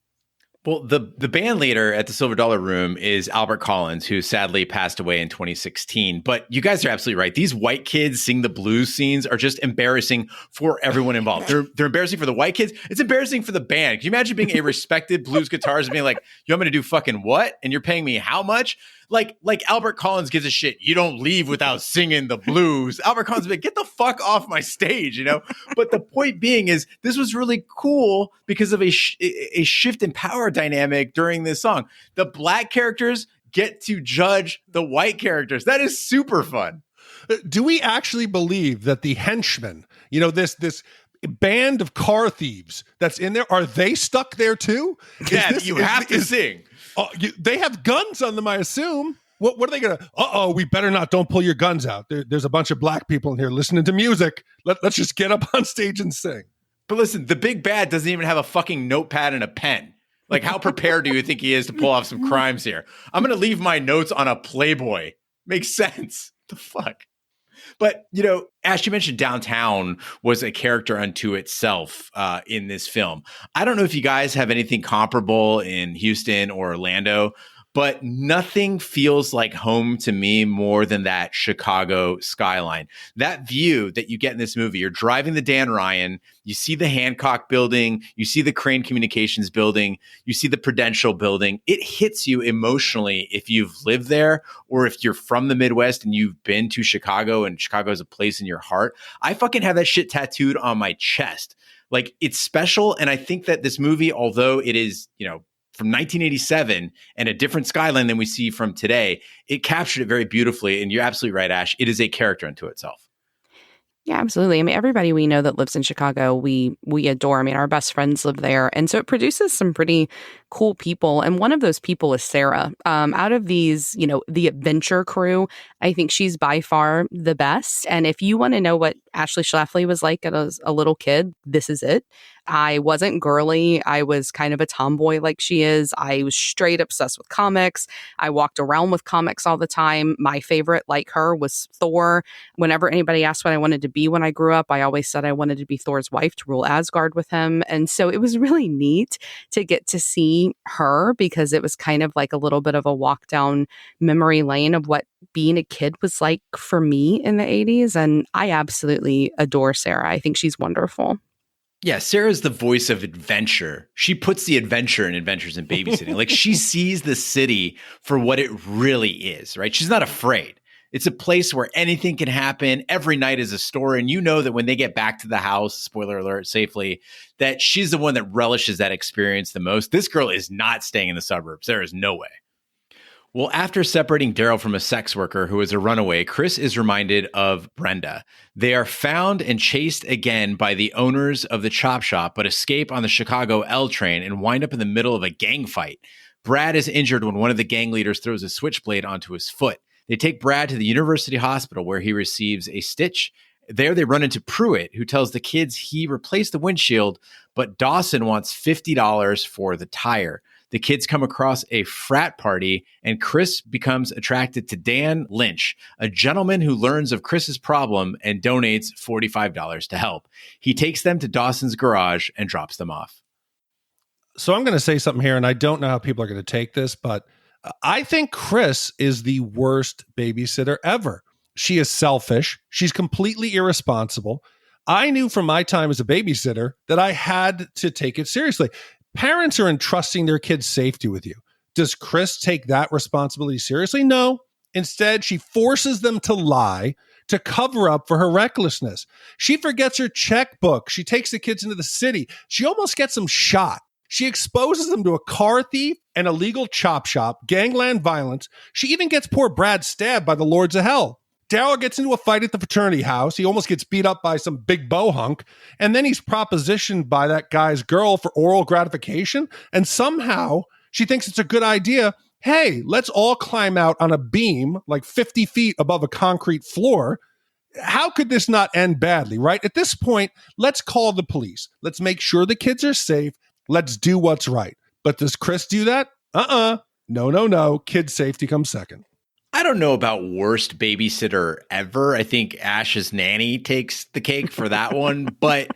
Well, the band leader at the Silver Dollar Room is Albert Collins, who sadly passed away in 2016. But you guys are absolutely right. These white kids sing the blues scenes are just embarrassing for everyone involved. They're embarrassing for the white kids. It's embarrassing for the band. Can you imagine being a respected blues guitarist and being like, you want me to do fucking what? And you're paying me how much? Like Albert Collins gives a shit. You don't leave without singing the blues. Albert Collins is like, get the fuck off my stage, But the point being is this was really cool because of a shift in power dynamic during this song. The black characters get to judge the white characters. That is super fun. Do we actually believe that the henchmen, this band of car thieves that's in there, are they stuck there too? Yeah, you have to sing. They have guns on them, I assume. What are they going to? We better not. Don't pull your guns out. There's a bunch of black people in here listening to music. Let's just get up on stage and sing. But listen, the big bad doesn't even have a fucking notepad and a pen. Like, how prepared do you think he is to pull off some crimes here? I'm going to leave my notes on a Playboy. Makes sense. The fuck? But, Ash, you mentioned downtown was a character unto itself in this film. I don't know if you guys have anything comparable in Houston or Orlando, but nothing feels like home to me more than that Chicago skyline. That view that you get in this movie, you're driving the Dan Ryan, you see the Hancock building, you see the Crane Communications building, you see the Prudential building. It hits you emotionally if you've lived there or if you're from the Midwest and you've been to Chicago and Chicago is a place in your heart. I fucking have that shit tattooed on my chest. Like, it's special. And I think that this movie, although it is, from 1987 and a different skyline than we see from today, it captured it very beautifully. And you're absolutely right, Ash. It is a character unto itself. Yeah, absolutely. I mean, everybody we know that lives in Chicago, we adore. I mean, our best friends live there. And so it produces some pretty cool people. And one of those people is Sara. Out of these, the adventure crew, I think she's by far the best. And if you want to know what Ashley Schlafly was like as a little kid, this is it. I wasn't girly. I was kind of a tomboy like she is. I was straight obsessed with comics. I walked around with comics all the time. My favorite, like her, was Thor. Whenever anybody asked what I wanted to be when I grew up, I always said I wanted to be Thor's wife to rule Asgard with him. And so it was really neat to get to see her because it was kind of like a little bit of a walk down memory lane of what being a kid was like for me in the 80s. And I absolutely adore Sara. I think she's wonderful. Yeah, Sarah's the voice of adventure. She puts the adventure in Adventures in Babysitting. Like, she sees the city for what it really is, right? She's not afraid. It's a place where anything can happen. Every night is a story. And you know that when they get back to the house, spoiler alert, safely, that she's the one that relishes that experience the most. This girl is not staying in the suburbs. There is no way. Well, after separating Daryl from a sex worker who is a runaway, Chris is reminded of Brenda. They are found and chased again by the owners of the chop shop, but escape on the Chicago L train and wind up in the middle of a gang fight. Brad is injured when one of the gang leaders throws a switchblade onto his foot. They take Brad to the University Hospital where he receives a stitch. There they run into Pruitt, who tells the kids he replaced the windshield, but Dawson wants $50 for the tire. The kids come across a frat party, and Chris becomes attracted to Dan Lynch, a gentleman who learns of Chris's problem and donates $45 to help. He takes them to Dawson's garage and drops them off. So I'm going to say something here, and I don't know how people are going to take this, but I think Chris is the worst babysitter ever. She is selfish. She's completely irresponsible. I knew from my time as a babysitter that I had to take it seriously. Parents are entrusting their kids' safety with you. Does Chris take that responsibility seriously? No. Instead, she forces them to lie to cover up for her recklessness. She forgets her checkbook. She takes the kids into the city. She almost gets them shot. She exposes them to a car thief, an illegal chop shop, gangland violence. She even gets poor Brad stabbed by the lords of hell. Daryl gets into a fight at the fraternity house. He almost gets beat up by some big bow hunk. And then he's propositioned by that guy's girl for oral gratification. And somehow she thinks it's a good idea. Hey, let's all climb out on a beam like 50 feet above a concrete floor. How could this not end badly, right? At this point, let's call the police. Let's make sure the kids are safe. Let's do what's right. But does Chris do that? No. Kid safety comes second. I don't know about worst babysitter ever. I think Ash's nanny takes the cake for that one. But,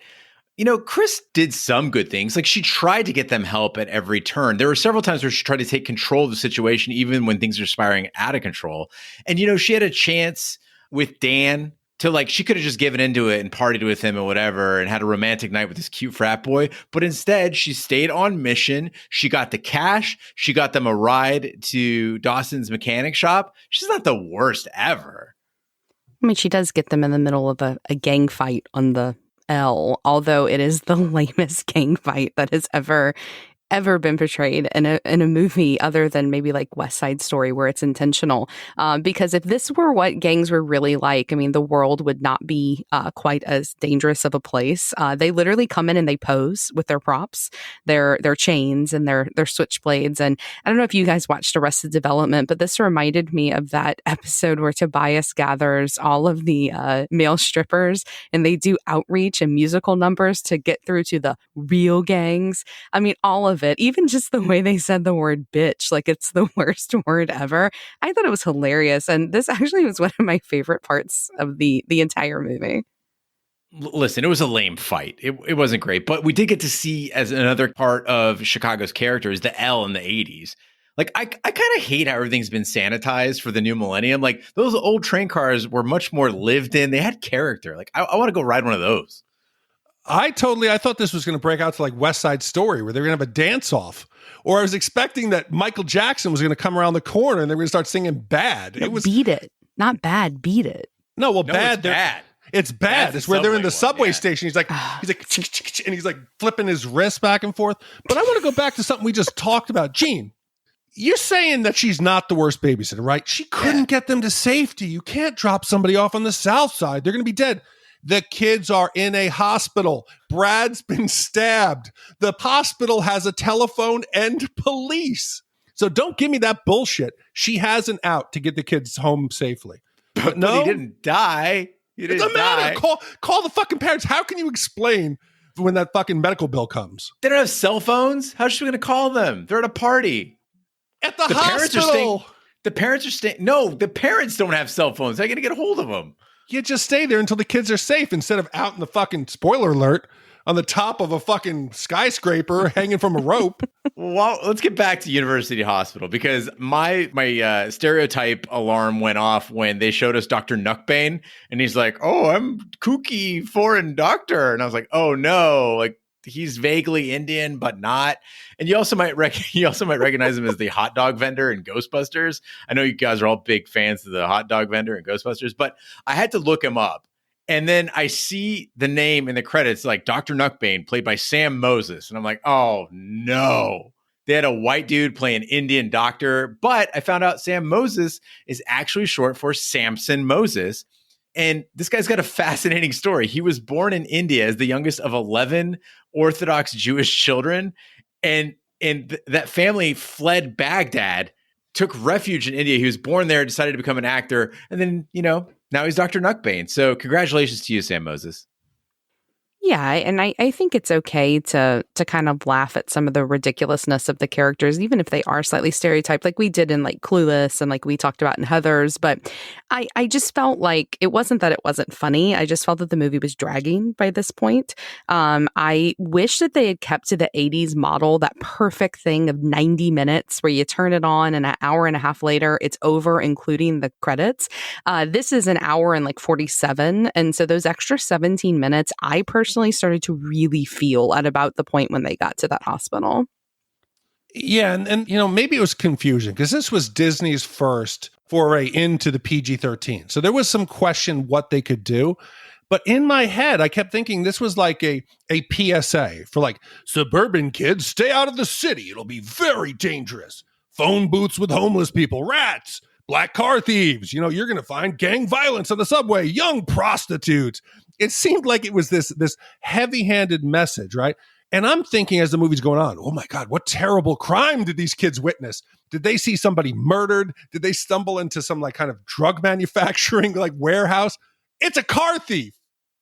Chris did some good things. Like, she tried to get them help at every turn. There were several times where she tried to take control of the situation, even when things are spiraling out of control. And, she had a chance with Dan to she could have just given into it and partied with him and whatever and had a romantic night with this cute frat boy. But instead, she stayed on mission. She got the cash. She got them a ride to Dawson's mechanic shop. She's not the worst ever. I mean, she does get them in the middle of a gang fight on the L, although it is the lamest gang fight that has ever been portrayed in a movie, other than maybe like West Side Story, where it's intentional. Because if this were what gangs were really like, I mean, the world would not be quite as dangerous of a place. They literally come in and they pose with their props, their chains and their switchblades. And I don't know if you guys watched Arrested Development, but this reminded me of that episode where Tobias gathers all of the male strippers and they do outreach and musical numbers to get through to the real gangs. I mean, all of it, even just the way they said the word bitch, like it's the worst word ever. I thought it was hilarious. And this actually was one of my favorite parts of the entire movie. Listen, it was a lame fight. It wasn't great, but we did get to see, as another part of Chicago's characters, the L in the 80s. Like, I kind of hate how everything's been sanitized for the new millennium. Like, those old train cars were much more lived in. They had character. Like, I want to go ride one of those. I thought this was going to break out to like West Side Story, where they were going to have a dance off. Or I was expecting that Michael Jackson was going to come around the corner and they were going to start singing Bad. It was Beat It. Not Bad, Beat It. No, Bad. It's bad. It's bad. It's where they're in the subway station. He's like, and he's like flipping his wrist back and forth. But I want to go back to something we just talked about. Gene, you're saying that she's not the worst babysitter, right? She couldn't get them to safety. You can't drop somebody off on the south side. They're going to be dead. The kids are in a hospital. Brad's been stabbed. The hospital has a telephone and police. So don't give me that bullshit. She has an out to get the kids home safely. But no, he didn't die. It doesn't matter. Call the fucking parents. How can you explain when that fucking medical bill comes? They don't have cell phones. How's she going to call them? They're at a party. At the hospital. The parents are staying. No, the parents don't have cell phones. How are you going to get a hold of them? You just stay there until the kids are safe instead of out in the fucking, spoiler alert, on the top of a fucking skyscraper hanging from a rope. Well, let's get back to University Hospital, because my stereotype alarm went off when they showed us Dr. Nuckbane, and he's like, "Oh, I'm kooky foreign doctor," and I was like, "Oh no!" Like, he's vaguely Indian, but not. And you also might recognize him as the hot dog vendor in Ghostbusters. I know you guys are all big fans of the hot dog vendor in Ghostbusters, but I had to look him up. And then I see the name in the credits, like Dr. Nuckbane, played by Sam Moses. And I'm like, oh no. They had a white dude playing Indian doctor, but I found out Sam Moses is actually short for Samson Moses. And this guy's got a fascinating story. He was born in India as the youngest of 11 Orthodox Jewish children. And that family fled Baghdad, took refuge in India. He was born there, decided to become an actor. And then, now he's Dr. Nuckbane. So congratulations to you, Sam Moses. Yeah, and I think it's okay to kind of laugh at some of the ridiculousness of the characters, even if they are slightly stereotyped, like we did in like Clueless and like we talked about in Heathers. But I just felt like it wasn't that it wasn't funny. I just felt that the movie was dragging by this point. I wish that they had kept to the 80s model, that perfect thing of 90 minutes where you turn it on and an hour and a half later it's over, including the credits. This is an hour and like 47. And so those extra 17 minutes, I personally started to really feel at about the point when they got to that hospital. Yeah, and maybe it was confusion because this was Disney's first foray into the PG-13. So there was some question what they could do. But in my head, I kept thinking this was like a PSA for like, suburban kids, stay out of the city. It'll be very dangerous. Phone booths with homeless people, rats, black car thieves. You're going to find gang violence on the subway, young prostitutes. It seemed like it was this heavy-handed message, right? And I'm thinking as the movie's going on, oh my God, what terrible crime did these kids witness? Did they see somebody murdered? Did they stumble into some like kind of drug manufacturing like warehouse? It's a car thief.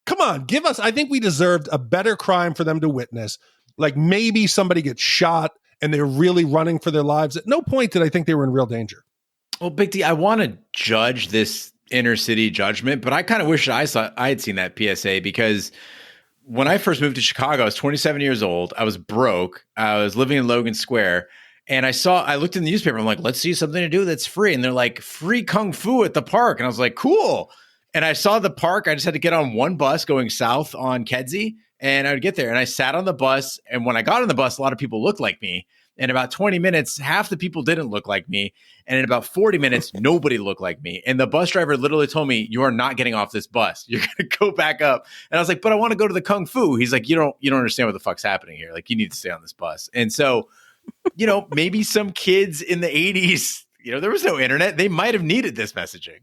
Come on, give us, I think we deserved a better crime for them to witness. Like maybe somebody gets shot and they're really running for their lives. At no point did I think they were in real danger. Well, Big D, I want to judge this inner city judgment, but I kind of wish I had seen that PSA, because when I first moved to Chicago, I was 27 years old. I was broke. I was living in Logan Square. And I looked in the newspaper. I'm like, let's see something to do that's free. And they're like, free Kung Fu at the park. And I was like, cool. And I saw the park. I just had to get on one bus going south on Kedzie. And I would get there. And I sat on the bus. And when I got on the bus, a lot of people looked like me. In about 20 minutes, half the people didn't look like me. And in about 40 minutes, nobody looked like me. And the bus driver literally told me, you are not getting off this bus. You're going to go back up. And I was like, but I want to go to the Kung Fu. He's like, you don't understand what the fuck's happening here. Like, you need to stay on this bus. And so, maybe some kids in the 80s, there was no internet. They might have needed this messaging.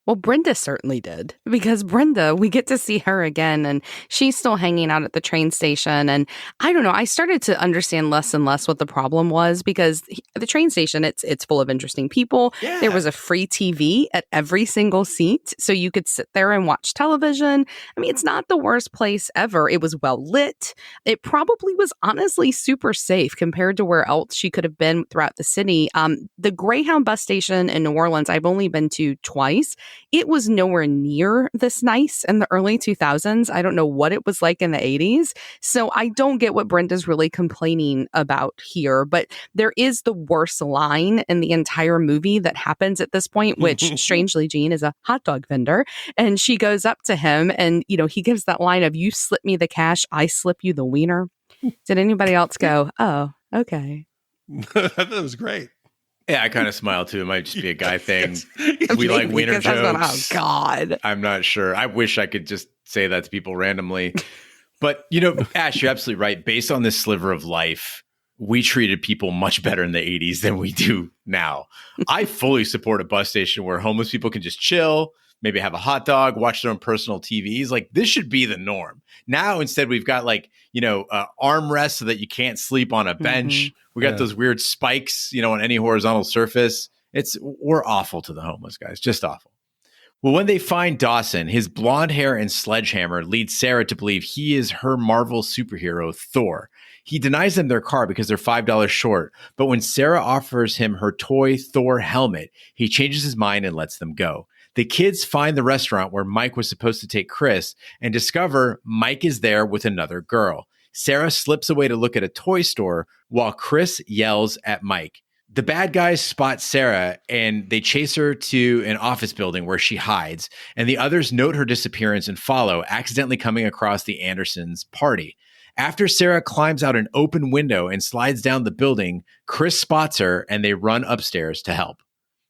Well, Brenda certainly did, because Brenda, we get to see her again, and she's still hanging out at the train station. And I don't know, I started to understand less and less what the problem was, because the train station, it's full of interesting people. Yeah. There was a free TV at every single seat, so you could sit there and watch television. I mean, it's not the worst place ever. It was well lit. It probably was honestly super safe compared to where else she could have been throughout the city. The Greyhound bus station in New Orleans, I've only been to twice. It was nowhere near this nice in the early 2000s. I don't know what it was like in the 80s. So I don't get what Brenda's really complaining about here. But there is the worst line in the entire movie that happens at this point, which strangely, Gene is a hot dog vendor. And she goes up to him and, he gives that line of, you slip me the cash, I slip you the wiener. Did anybody else go, oh, okay. That was great. Yeah, I kind of smile too. It might just be a guy thing. Yes. We like wiener jokes. Oh, God. I'm not sure. I wish I could just say that to people randomly. But, Ash, you're absolutely right. Based on this sliver of life, we treated people much better in the 80s than we do now. I fully support a bus station where homeless people can just chill, maybe have a hot dog, watch their own personal TVs. Like, this should be the norm. Now, instead, we've got armrests so that you can't sleep on a bench. Mm-hmm. We got those weird spikes, on any horizontal surface. We're awful to the homeless guys, just awful. Well, when they find Dawson, his blonde hair and sledgehammer leads Sara to believe he is her Marvel superhero, Thor. He denies them their car because they're $5 short. But when Sara offers him her toy Thor helmet, he changes his mind and lets them go. The kids find the restaurant where Mike was supposed to take Chris and discover Mike is there with another girl. Sara slips away to look at a toy store while Chris yells at Mike. The bad guys spot Sara and they chase her to an office building where she hides, and the others note her disappearance and follow, accidentally coming across the Andersons' party. After Sara climbs out an open window and slides down the building, Chris spots her and they run upstairs to help.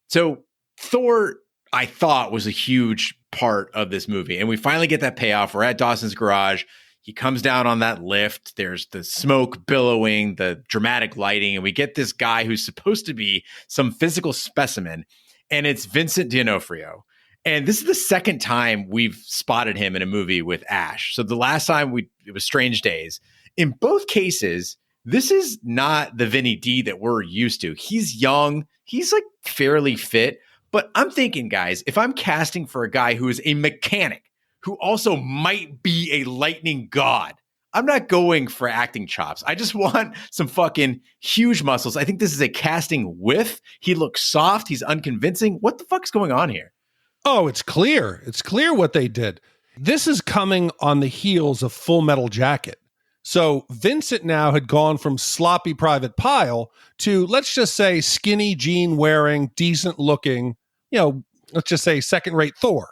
So Thor, I thought, was a huge part of this movie, and we finally get that payoff. We're at Dawson's garage. He comes down on that lift. There's the smoke billowing, the dramatic lighting, and we get this guy who's supposed to be some physical specimen, and it's Vincent D'Onofrio. And this is the second time we've spotted him in a movie with Ash. So the last time it was Strange Days. In both cases, this is not the Vinny D that we're used to. He's young. He's like fairly fit. But I'm thinking, guys, if I'm casting for a guy who is a mechanic, who also might be a lightning god, I'm not going for acting chops. I just want some fucking huge muscles. I think this is a casting whiff. He looks soft. He's unconvincing. What the fuck's going on here? Oh, it's clear. It's clear what they did. This is coming on the heels of Full Metal Jacket. So Vincent now had gone from sloppy Private Pile to, let's just say, skinny jean wearing, decent looking, let's just say second-rate Thor.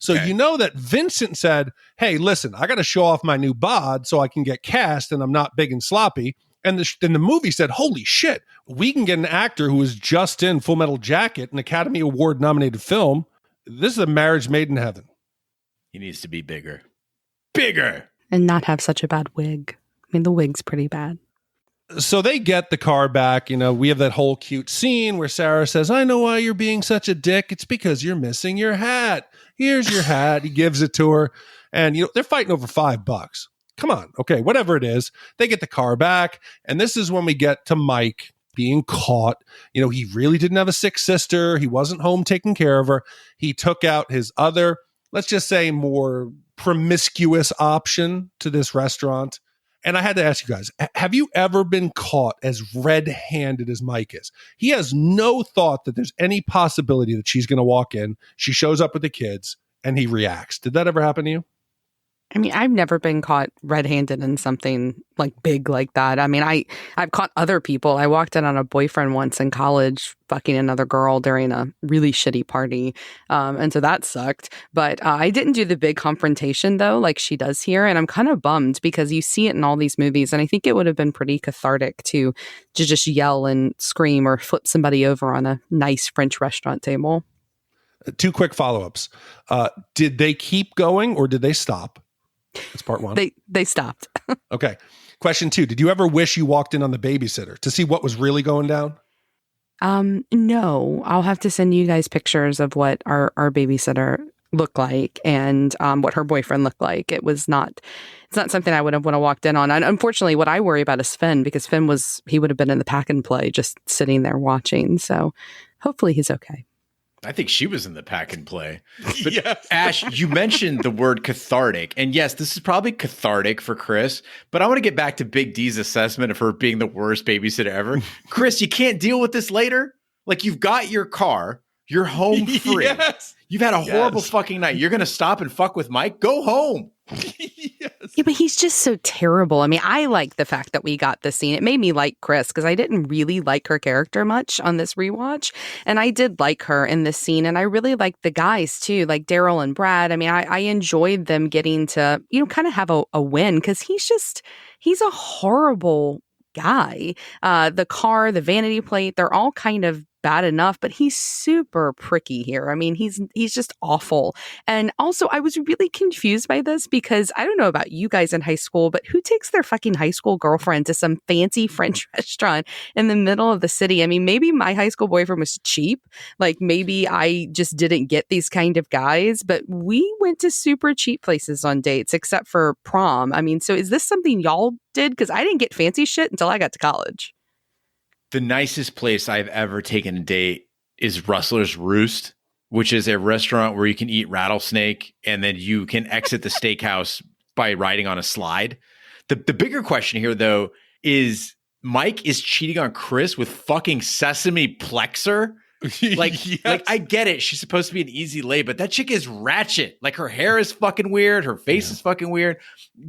So okay. You know that Vincent said, hey, listen, I got to show off my new bod so I can get cast and I'm not big and sloppy. And then the movie said, holy shit, we can get an actor who was just in Full Metal Jacket, an Academy Award nominated film. This is a marriage made in heaven. He needs to be bigger. Bigger! And not have such a bad wig. I mean, the wig's pretty bad. So they get the car back. We have that whole cute scene where Sara says, I know why you're being such a dick. It's because you're missing your hat. Here's your hat. He gives it to her. And, they're fighting over $5. Come on. Okay, whatever it is. They get the car back. And this is when we get to Mike being caught. He really didn't have a sick sister. He wasn't home taking care of her. He took out his other, let's just say, more promiscuous option to this restaurant. And I had to ask you guys, have you ever been caught as red-handed as Mike is? He has no thought that there's any possibility that she's going to walk in. She shows up with the kids and he reacts. Did that ever happen to you? I mean, I've never been caught red-handed in something like big like that. I mean, I've caught other people. I walked in on a boyfriend once in college fucking another girl during a really shitty party. And so that sucked. But I didn't do the big confrontation, though, like she does here. And I'm kind of bummed because you see it in all these movies. And I think it would have been pretty cathartic to just yell and scream or flip somebody over on a nice French restaurant table. 2 quick follow-ups. Did they keep going or did they stop? That's part 1. They stopped. Okay. Question 2. Did you ever wish you walked in on the babysitter to see what was really going down? No. I'll have to send you guys pictures of what our babysitter looked like and what her boyfriend looked like. It's not something I would have walked in on. And unfortunately, what I worry about is Finn, because he would have been in the pack and play just sitting there watching. So hopefully he's okay. I think she was in the pack and play. But yes. Ash, you mentioned the word cathartic. And yes, this is probably cathartic for Chris, but I want to get back to Big D's assessment of her being the worst babysitter ever. Chris, you can't deal with this later? Like, you've got your car. You're home free. Yes. You've had a horrible fucking night. You're going to stop and fuck with Mike? Go home. Yes. Yeah, but he's just so terrible. I mean, I like the fact that we got this scene. It made me like Chris because I didn't really like her character much on this rewatch. And I did like her in this scene. And I really liked the guys too, like Daryl and Brad. I mean, I enjoyed them getting to, kind of have a win because he's a horrible guy. The car, the vanity plate, they're all kind of bad enough, but he's super pricky here. I mean, he's just awful. And also, I was really confused by this because I don't know about you guys in high school, but who takes their fucking high school girlfriend to some fancy French restaurant in the middle of the city? I mean, maybe my high school boyfriend was cheap. Like maybe I just didn't get these kind of guys, but we went to super cheap places on dates except for prom. I mean, so is this something y'all did? Because I didn't get fancy shit until I got to college. The nicest place I've ever taken a date is Rustler's Roost, which is a restaurant where you can eat rattlesnake and then you can exit the steakhouse by riding on a slide. The bigger question here, though, is Mike is cheating on Chris with fucking sesame plexer. Like, yes. Like I get it. She's supposed to be an easy lay, but that chick is ratchet. Like her hair is fucking weird. Her face is fucking weird.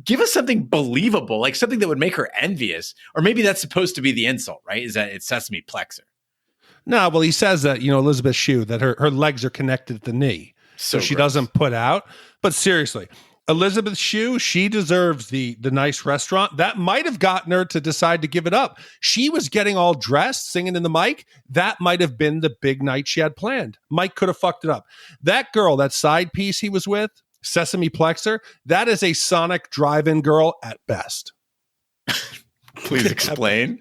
Give us something believable, like something that would make her envious. Or maybe that's supposed to be the insult, right? Is that it's sesame plexer. No, well, he says that, Elisabeth Shue, that her legs are connected at the knee. So she doesn't put out. But seriously, Elizabeth Shue, she deserves the nice restaurant. That might have gotten her to decide to give it up. She was getting all dressed, singing in the mic. That might have been the big night she had planned. Mike could have fucked it up. That girl, that side piece he was with, Sesame Plexer, that is a Sonic drive-in girl at best. Please explain.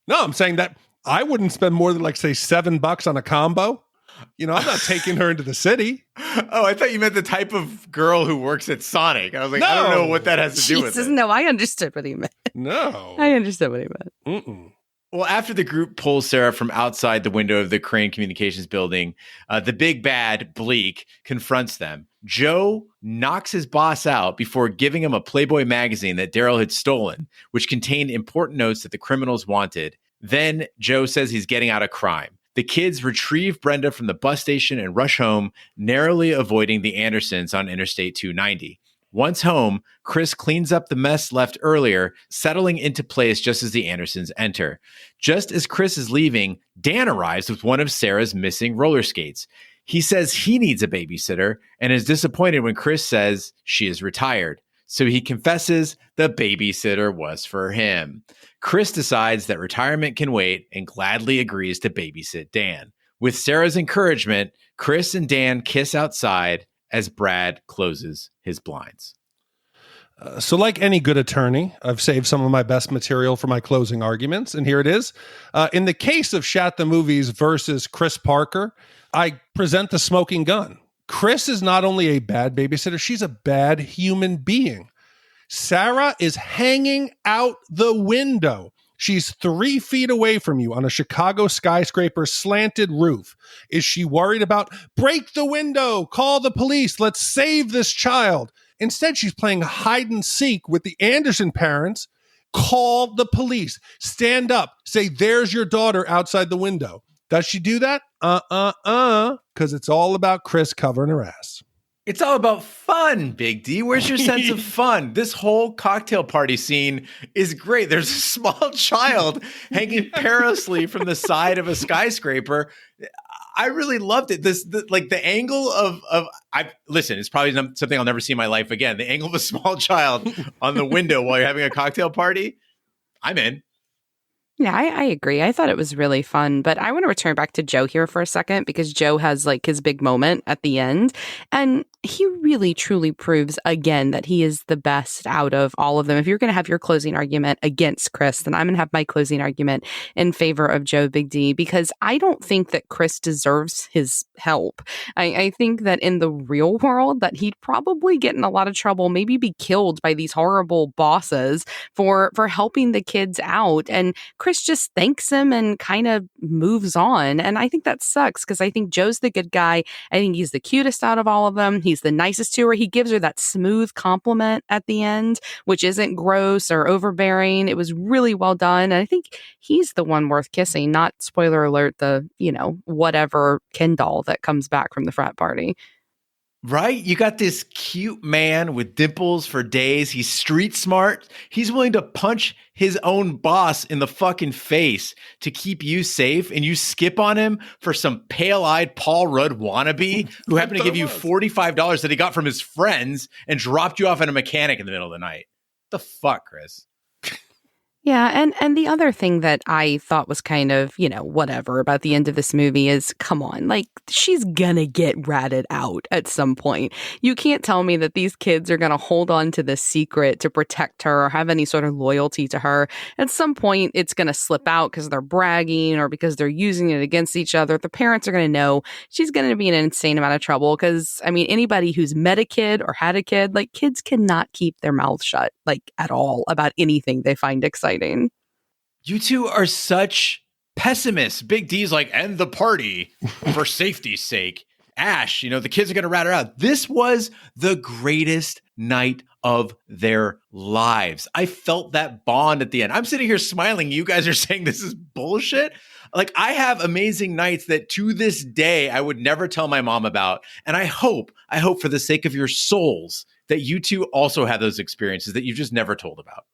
No, I'm saying that I wouldn't spend more than, like, say, $7 on a combo. I'm not taking her into the city. Oh, I thought you meant the type of girl who works at Sonic. I was like, no. I don't know what that has to do with it. No, I understood what he meant. No. I understood what he meant. Mm-mm. Well, after the group pulls Sara from outside the window of the Crane Communications building, the big bad, Bleak, confronts them. Joe knocks his boss out before giving him a Playboy magazine that Daryl had stolen, which contained important notes that the criminals wanted. Then Joe says he's getting out of crime. The kids retrieve Brenda from the bus station and rush home, narrowly avoiding the Andersons on Interstate 290. Once home, Chris cleans up the mess left earlier, settling into place just as the Andersons enter. Just as Chris is leaving, Dan arrives with one of Sara's missing roller skates. He says he needs a babysitter and is disappointed when Chris says she is retired. So he confesses the babysitter was for him. Chris decides that retirement can wait and gladly agrees to babysit Dan. With Sara's encouragement, Chris and Dan kiss outside as Brad closes his blinds. So like any good attorney, I've saved some of my best material for my closing arguments, and here it is. In the case of Shat the Movies versus Chris Parker, I present the smoking gun. Chris is not only a bad babysitter, she's a bad human being. Sara is hanging out the window. She's 3 feet away from you on a Chicago skyscraper slanted roof. Is she worried about, break the window, call the police, let's save this child? Instead, she's playing hide and seek with the Anderson parents. Call the police. Stand up. Say, there's your daughter outside the window. Does she do that? Because it's all about Chris covering her ass. It's all about fun, Big D. Where's your sense of fun? This whole cocktail party scene is great. There's a small child hanging perilously from the side of a skyscraper. I really loved it. The angle of listen, it's probably something I'll never see in my life again. The angle of a small child on the window while you're having a cocktail party. I'm in. Yeah, I agree. I thought it was really fun, but I want to return back to Joe here for a second because Joe has like his big moment at the end, and he really truly proves again that he is the best out of all of them. If you're going to have your closing argument against Chris, then I'm going to have my closing argument in favor of Joe Big D, because I don't think that Chris deserves his help. I think that in the real world that he'd probably get in a lot of trouble, maybe be killed by these horrible bosses for helping the kids out. And Chris just thanks him and kind of moves on. And I think that sucks because I think Joe's the good guy. I think he's the cutest out of all of them. He's the nicest to her. He gives her that smooth compliment at the end, which isn't gross or overbearing. It was really well done. And I think he's the one worth kissing, not, spoiler alert, the, whatever Ken doll that comes back from the frat party. Right? You got this cute man with dimples for days. He's street smart. He's willing to punch his own boss in the fucking face to keep you safe, and you skip on him for some pale-eyed Paul Rudd wannabe who happened to give you $45 that he got from his friends and dropped you off at a mechanic in the middle of the night. The fuck, Chris? Yeah, and the other thing that I thought was kind of, whatever about the end of this movie is, come on, like, she's gonna get ratted out at some point. You can't tell me that these kids are gonna hold on to this secret to protect her or have any sort of loyalty to her. At some point, it's gonna slip out because they're bragging or because they're using it against each other. The parents are gonna know she's gonna be in an insane amount of trouble because, anybody who's met a kid or had a kid, like, kids cannot keep their mouths shut, like, at all about anything they find exciting. You two are such pessimists. Big D's like, end the party for safety's sake. Ash, the kids are going to rat her out. This was the greatest night of their lives. I felt that bond at the end. I'm sitting here smiling. You guys are saying this is bullshit. Like, I have amazing nights that to this day I would never tell my mom about. And I hope for the sake of your souls that you two also have those experiences that you've just never told about.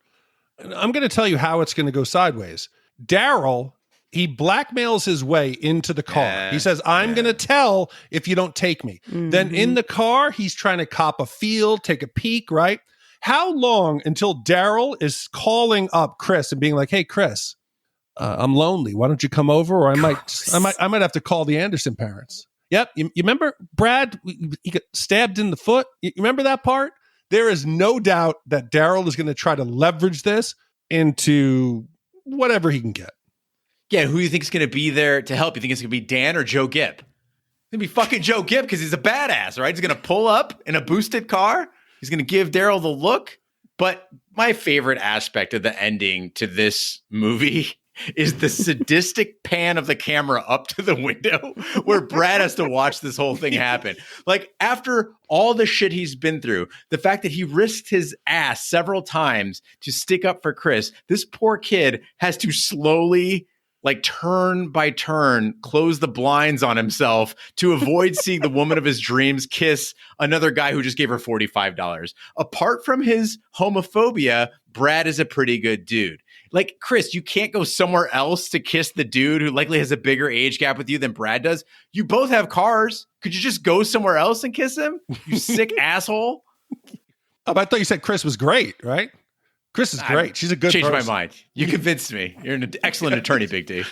I'm going to tell you how it's going to go sideways. Daryl, he blackmails his way into the car. Yeah, he says, I'm going to tell if you don't take me. Mm-hmm. Then in the car, he's trying to cop a feel, take a peek, right? How long until Daryl is calling up Chris and being like, hey, Chris, I'm lonely. Why don't you come over? Or I might have to call the Anderson parents. Yep. You remember Brad? He got stabbed in the foot. You remember that part? There is no doubt that Daryl is going to try to leverage this into whatever he can get. Yeah, who do you think is going to be there to help? You think it's going to be Dan or Joe Gibb? It's going to be fucking Joe Gibb because he's a badass, right? He's going to pull up in a boosted car. He's going to give Daryl the look. But my favorite aspect of the ending to this movie is the sadistic pan of the camera up to the window where Brad has to watch this whole thing happen. Like, after all the shit he's been through, the fact that he risked his ass several times to stick up for Chris, this poor kid has to slowly, like, turn by turn, close the blinds on himself to avoid seeing the woman of his dreams kiss another guy who just gave her $45. Apart from his homophobia, Brad is a pretty good dude. Like, Chris, you can't go somewhere else to kiss the dude who likely has a bigger age gap with you than Brad does. You both have cars. Could you just go somewhere else and kiss him? You sick asshole. Oh, I thought you said Chris was great, right? Chris is great. She's a good person. Changed my mind. You convinced me. You're an excellent attorney, Big D.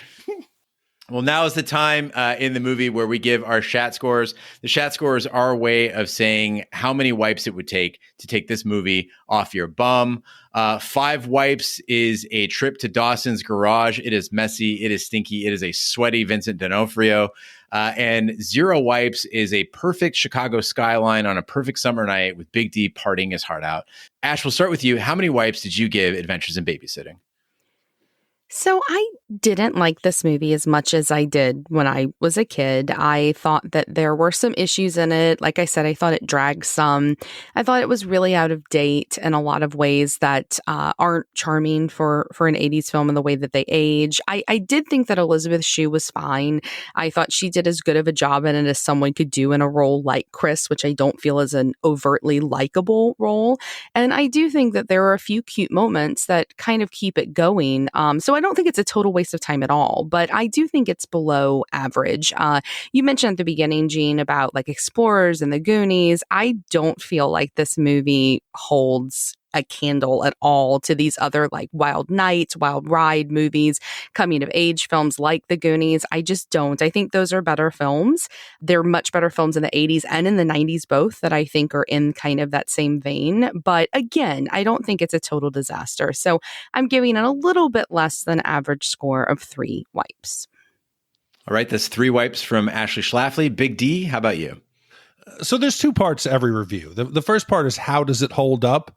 Well, now is the time in the movie where we give our Shat scores. The Shat scores are a way of saying how many wipes it would take to take this movie off your bum. 5 wipes is a trip to Dawson's garage. It is messy. It is stinky. It is a sweaty Vincent D'Onofrio. And 0 wipes is a perfect Chicago skyline on a perfect summer night with Big D partying his heart out. Ash, we'll start with you. How many wipes did you give Adventures in Babysitting? So I didn't like this movie as much as I did when I was a kid. I thought that there were some issues in it. Like I said, I thought it dragged some. I thought it was really out of date in a lot of ways that aren't charming for an 80s film in the way that they age. I did think that Elizabeth Shue was fine. I thought she did as good of a job in it as someone could do in a role like Chris, which I don't feel is an overtly likable role. And I do think that there are a few cute moments that kind of keep it going. So I don't think it's a total waste of time at all, but I do think it's below average. You mentioned at the beginning, Gene, about like Explorers and the Goonies. I don't feel like this movie holds a candle at all to these other like Wild Nights, Wild Ride movies, coming of age films like the Goonies. I just don't. I think those are better films. They're much better films in the 80s and in the 90s both that I think are in kind of that same vein. But again, I don't think it's a total disaster. So I'm giving it a little bit less than average score of 3 wipes. All right, that's 3 wipes from Ashley Schlafly. Big D, how about you? So there's 2 parts to every review. The first part is how does it hold up?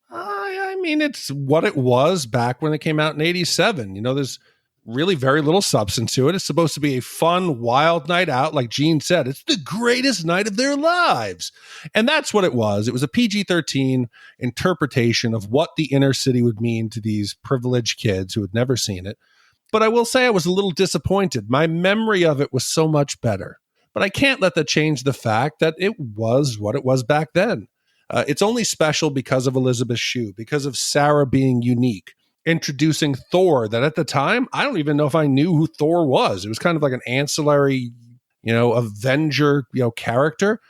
I mean, it's what it was back when it came out in 87. You know, there's really very little substance to it. It's supposed to be a fun, wild night out. Like Gene said, it's the greatest night of their lives. And that's what it was. It was a PG-13 interpretation of what the inner city would mean to these privileged kids who had never seen it. But I will say I was a little disappointed. My memory of it was so much better. But I can't let that change the fact that it was what it was back then. It's only special because of Elizabeth Shue, because of Sara being unique, introducing Thor that at the time, I don't even know if I knew who Thor was. It was kind of like an ancillary, Avenger, character.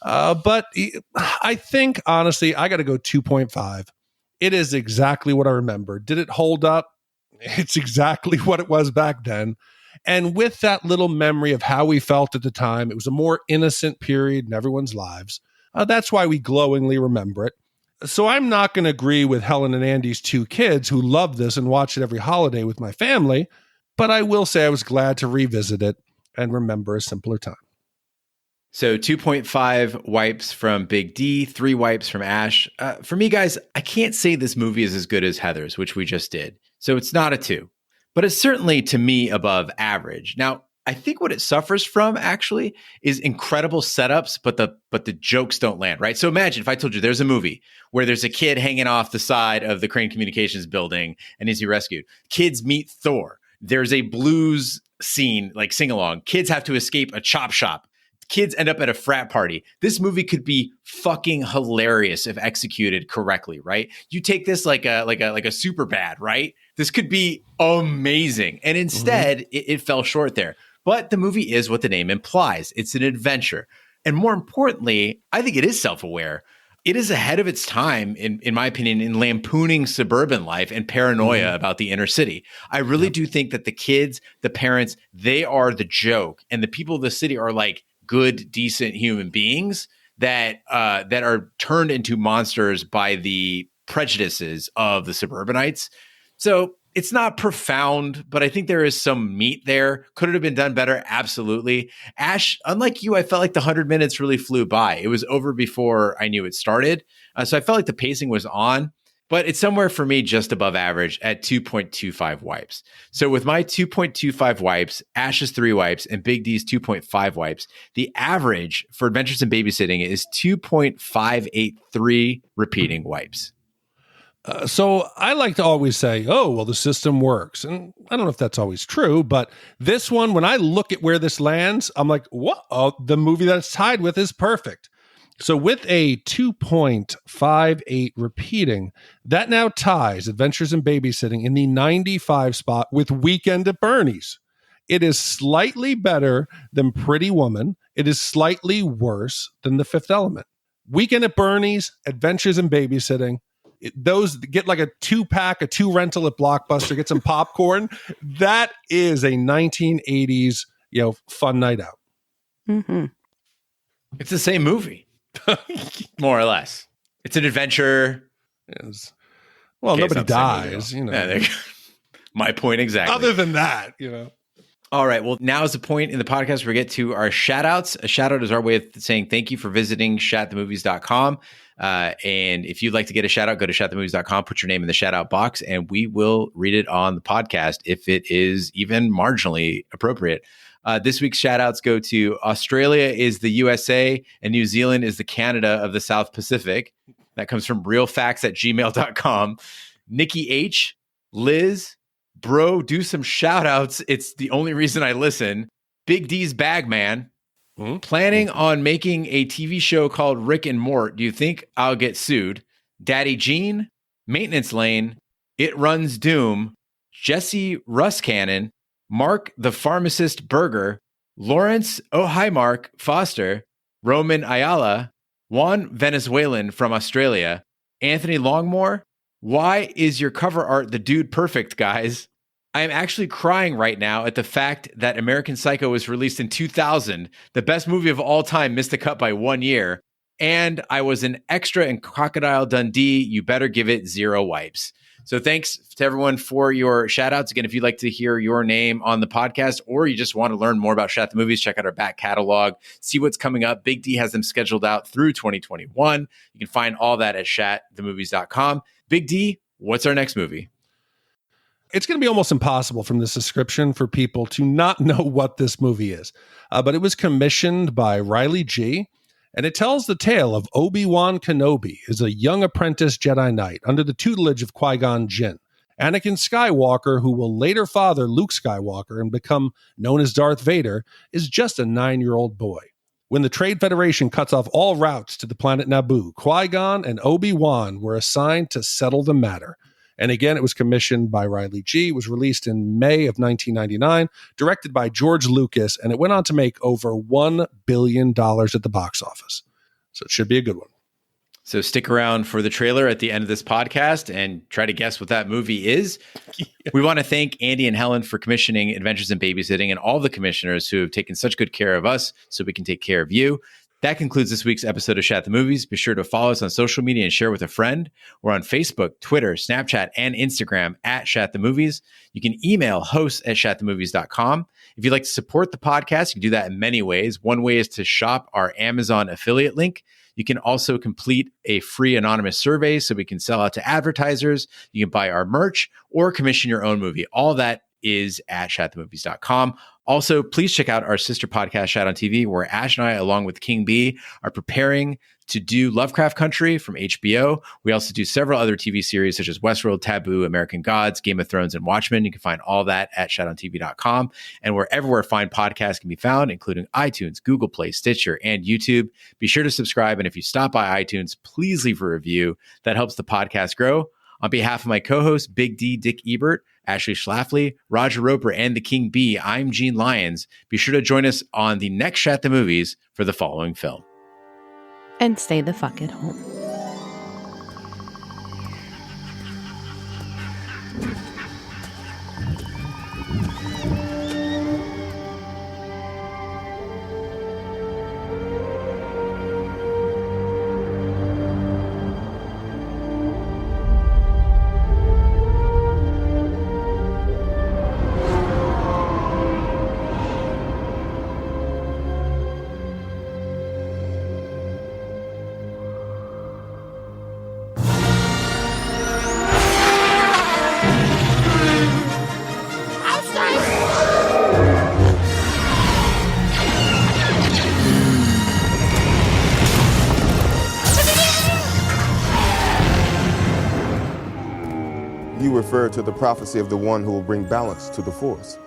But I think, honestly, I got to go 2.5. It is exactly what I remember. Did it hold up? It's exactly what it was back then. And with that little memory of how we felt at the time, it was a more innocent period in everyone's lives. That's why we glowingly remember it. So I'm not going to agree with Helen and Andy's 2 kids who love this and watch it every holiday with my family, but I will say I was glad to revisit it and remember a simpler time. So 2.5 wipes from Big D, 3 wipes from Ash. For me, guys, I can't say this movie is as good as Heather's, which we just did. So it's not a 2, but it's certainly, to me, above average. Now, I think what it suffers from actually is incredible setups, but the jokes don't land, right? So imagine if I told you there's a movie where there's a kid hanging off the side of the Crane Communications building and is he rescued? Kids meet Thor. There's a blues scene, like sing along. Kids have to escape a chop shop. Kids end up at a frat party. This movie could be fucking hilarious if executed correctly, right? You take this like a super bad, right? This could be amazing. And instead, it fell short there. But the movie is what the name implies. It's an adventure. And more importantly, I think it is self-aware. It is ahead of its time, in my opinion, in lampooning suburban life and paranoia about the inner city. I really do think that the kids, the parents, they are the joke. And the people of the city are like good, decent human beings that are turned into monsters by the prejudices of the suburbanites. So it's not profound, but I think there is some meat there. Could it have been done better? Absolutely. Ash, unlike you, I felt like the 100 minutes really flew by. It was over before I knew it started. So I felt like the pacing was on, but it's somewhere for me just above average at 2.25 wipes. So with my 2.25 wipes, Ash's 3 wipes, and Big D's 2.5 wipes, the average for Adventures in Babysitting is 2.583 repeating wipes. So I like to always say, oh, well, the system works. And I don't know if that's always true, but this one, when I look at where this lands, I'm like, what? The movie that it's tied with is perfect. So with a 2.58 repeating, that now ties Adventures in Babysitting in the 95 spot with Weekend at Bernie's. It is slightly better than Pretty Woman. It is slightly worse than The Fifth Element. Weekend at Bernie's, Adventures in Babysitting, those get like a 2-pack, a 2 rental at Blockbuster, get some popcorn. That is a 1980s, fun night out. Mm-hmm. It's the same movie, more or less. It's an adventure. Yes. Well, nobody dies, Yeah, my point exactly. Other than that, All right. Well, now is the point in the podcast where we get to our shout outs. A shout out is our way of saying thank you for visiting shatthemovies.com. And if you'd like to get a shout out, go to shatthemovies.com, put your name in the shout out box, and we will read it on the podcast if it is even marginally appropriate. This week's shout outs go to Australia is the USA and New Zealand is the Canada of the South Pacific. That comes from realfacts@gmail.com. Nikki H, Liz, bro, do some shout outs. It's the only reason I listen. Big D's Bag Man. Planning on making a TV show called Rick and Mort. Do you think I'll get sued? Daddy Gene, Maintenance Lane, It Runs Doom, Jesse Russcannon, Mark the Pharmacist Burger, Lawrence Mark Foster, Roman Ayala, Juan Venezuelan from Australia, Anthony Longmore. Why is your cover art the dude perfect, guys? I am actually crying right now at the fact that American Psycho was released in 2000. The best movie of all time missed the cut by 1 year. And I was an extra in Crocodile Dundee. You better give it 0 wipes. So thanks to everyone for your shout outs. Again, if you'd like to hear your name on the podcast or you just want to learn more about Shat the Movies, check out our back catalog, see what's coming up. Big D has them scheduled out through 2021. You can find all that at shatthemovies.com. Big D, what's our next movie? It's going to be almost impossible from this description for people to not know what this movie is. But it was commissioned by Riley G., and it tells the tale of Obi-Wan Kenobi as a young apprentice Jedi Knight under the tutelage of Qui-Gon Jinn. Anakin Skywalker, who will later father Luke Skywalker and become known as Darth Vader, is just a 9-year-old boy. When the Trade Federation cuts off all routes to the planet Naboo, Qui-Gon and Obi-Wan were assigned to settle the matter. And again, it was commissioned by Riley G., was released in May of 1999, directed by George Lucas, and it went on to make over $1 billion at the box office. So it should be a good one. So stick around for the trailer at the end of this podcast and try to guess what that movie is. Yeah. We want to thank Andy and Helen for commissioning Adventures in Babysitting and all the commissioners who have taken such good care of us so we can take care of you. That concludes this week's episode of Shat the Movies. Be sure to follow us on social media and share with a friend. We're on Facebook, Twitter, Snapchat, and Instagram at Shat the Movies. You can email hosts@shatthemovies.com. If you'd like to support the podcast, you can do that in many ways. One way is to shop our Amazon affiliate link. You can also complete a free anonymous survey so we can sell out to advertisers. You can buy our merch or commission your own movie. All that is at shatthemovies.com. Also, please check out our sister podcast, Shat on TV, where Ash and I, along with King B, are preparing to do Lovecraft Country from HBO. We also do several other TV series such as Westworld, Taboo, American Gods, Game of Thrones, and Watchmen. You can find all that at shatontv.com and where fine podcasts can be found, including iTunes, Google Play, Stitcher, and YouTube. Be sure to subscribe, and if you stop by iTunes, please leave a review. That helps the podcast grow. On behalf of my co-hosts, Big D, Dick Ebert, Ashley Schlafly, Roger Roper, and the King Bee, I'm Gene Lyons. Be sure to join us on the next Shat the Movies for the following film. And stay the fuck at home. Refer to the prophecy of the one who will bring balance to the Force.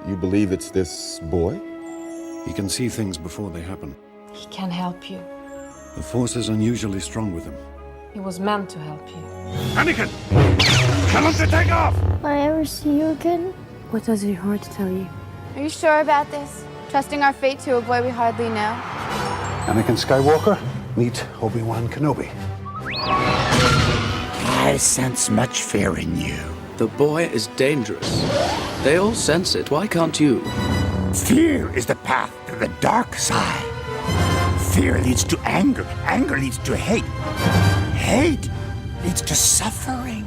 You believe it's this boy? He can see things before they happen. He can help you. The Force is unusually strong with him. He was meant to help you. Anakin! Tell him to take off! Will I ever see you again? What does your heart tell you? Are you sure about this? Trusting our fate to a boy we hardly know? Anakin Skywalker, meet Obi-Wan Kenobi. I sense much fear in you. The boy is dangerous. They all sense it. Why can't you? Fear is the path to the dark side. Fear leads to anger. Anger leads to hate. Hate leads to suffering.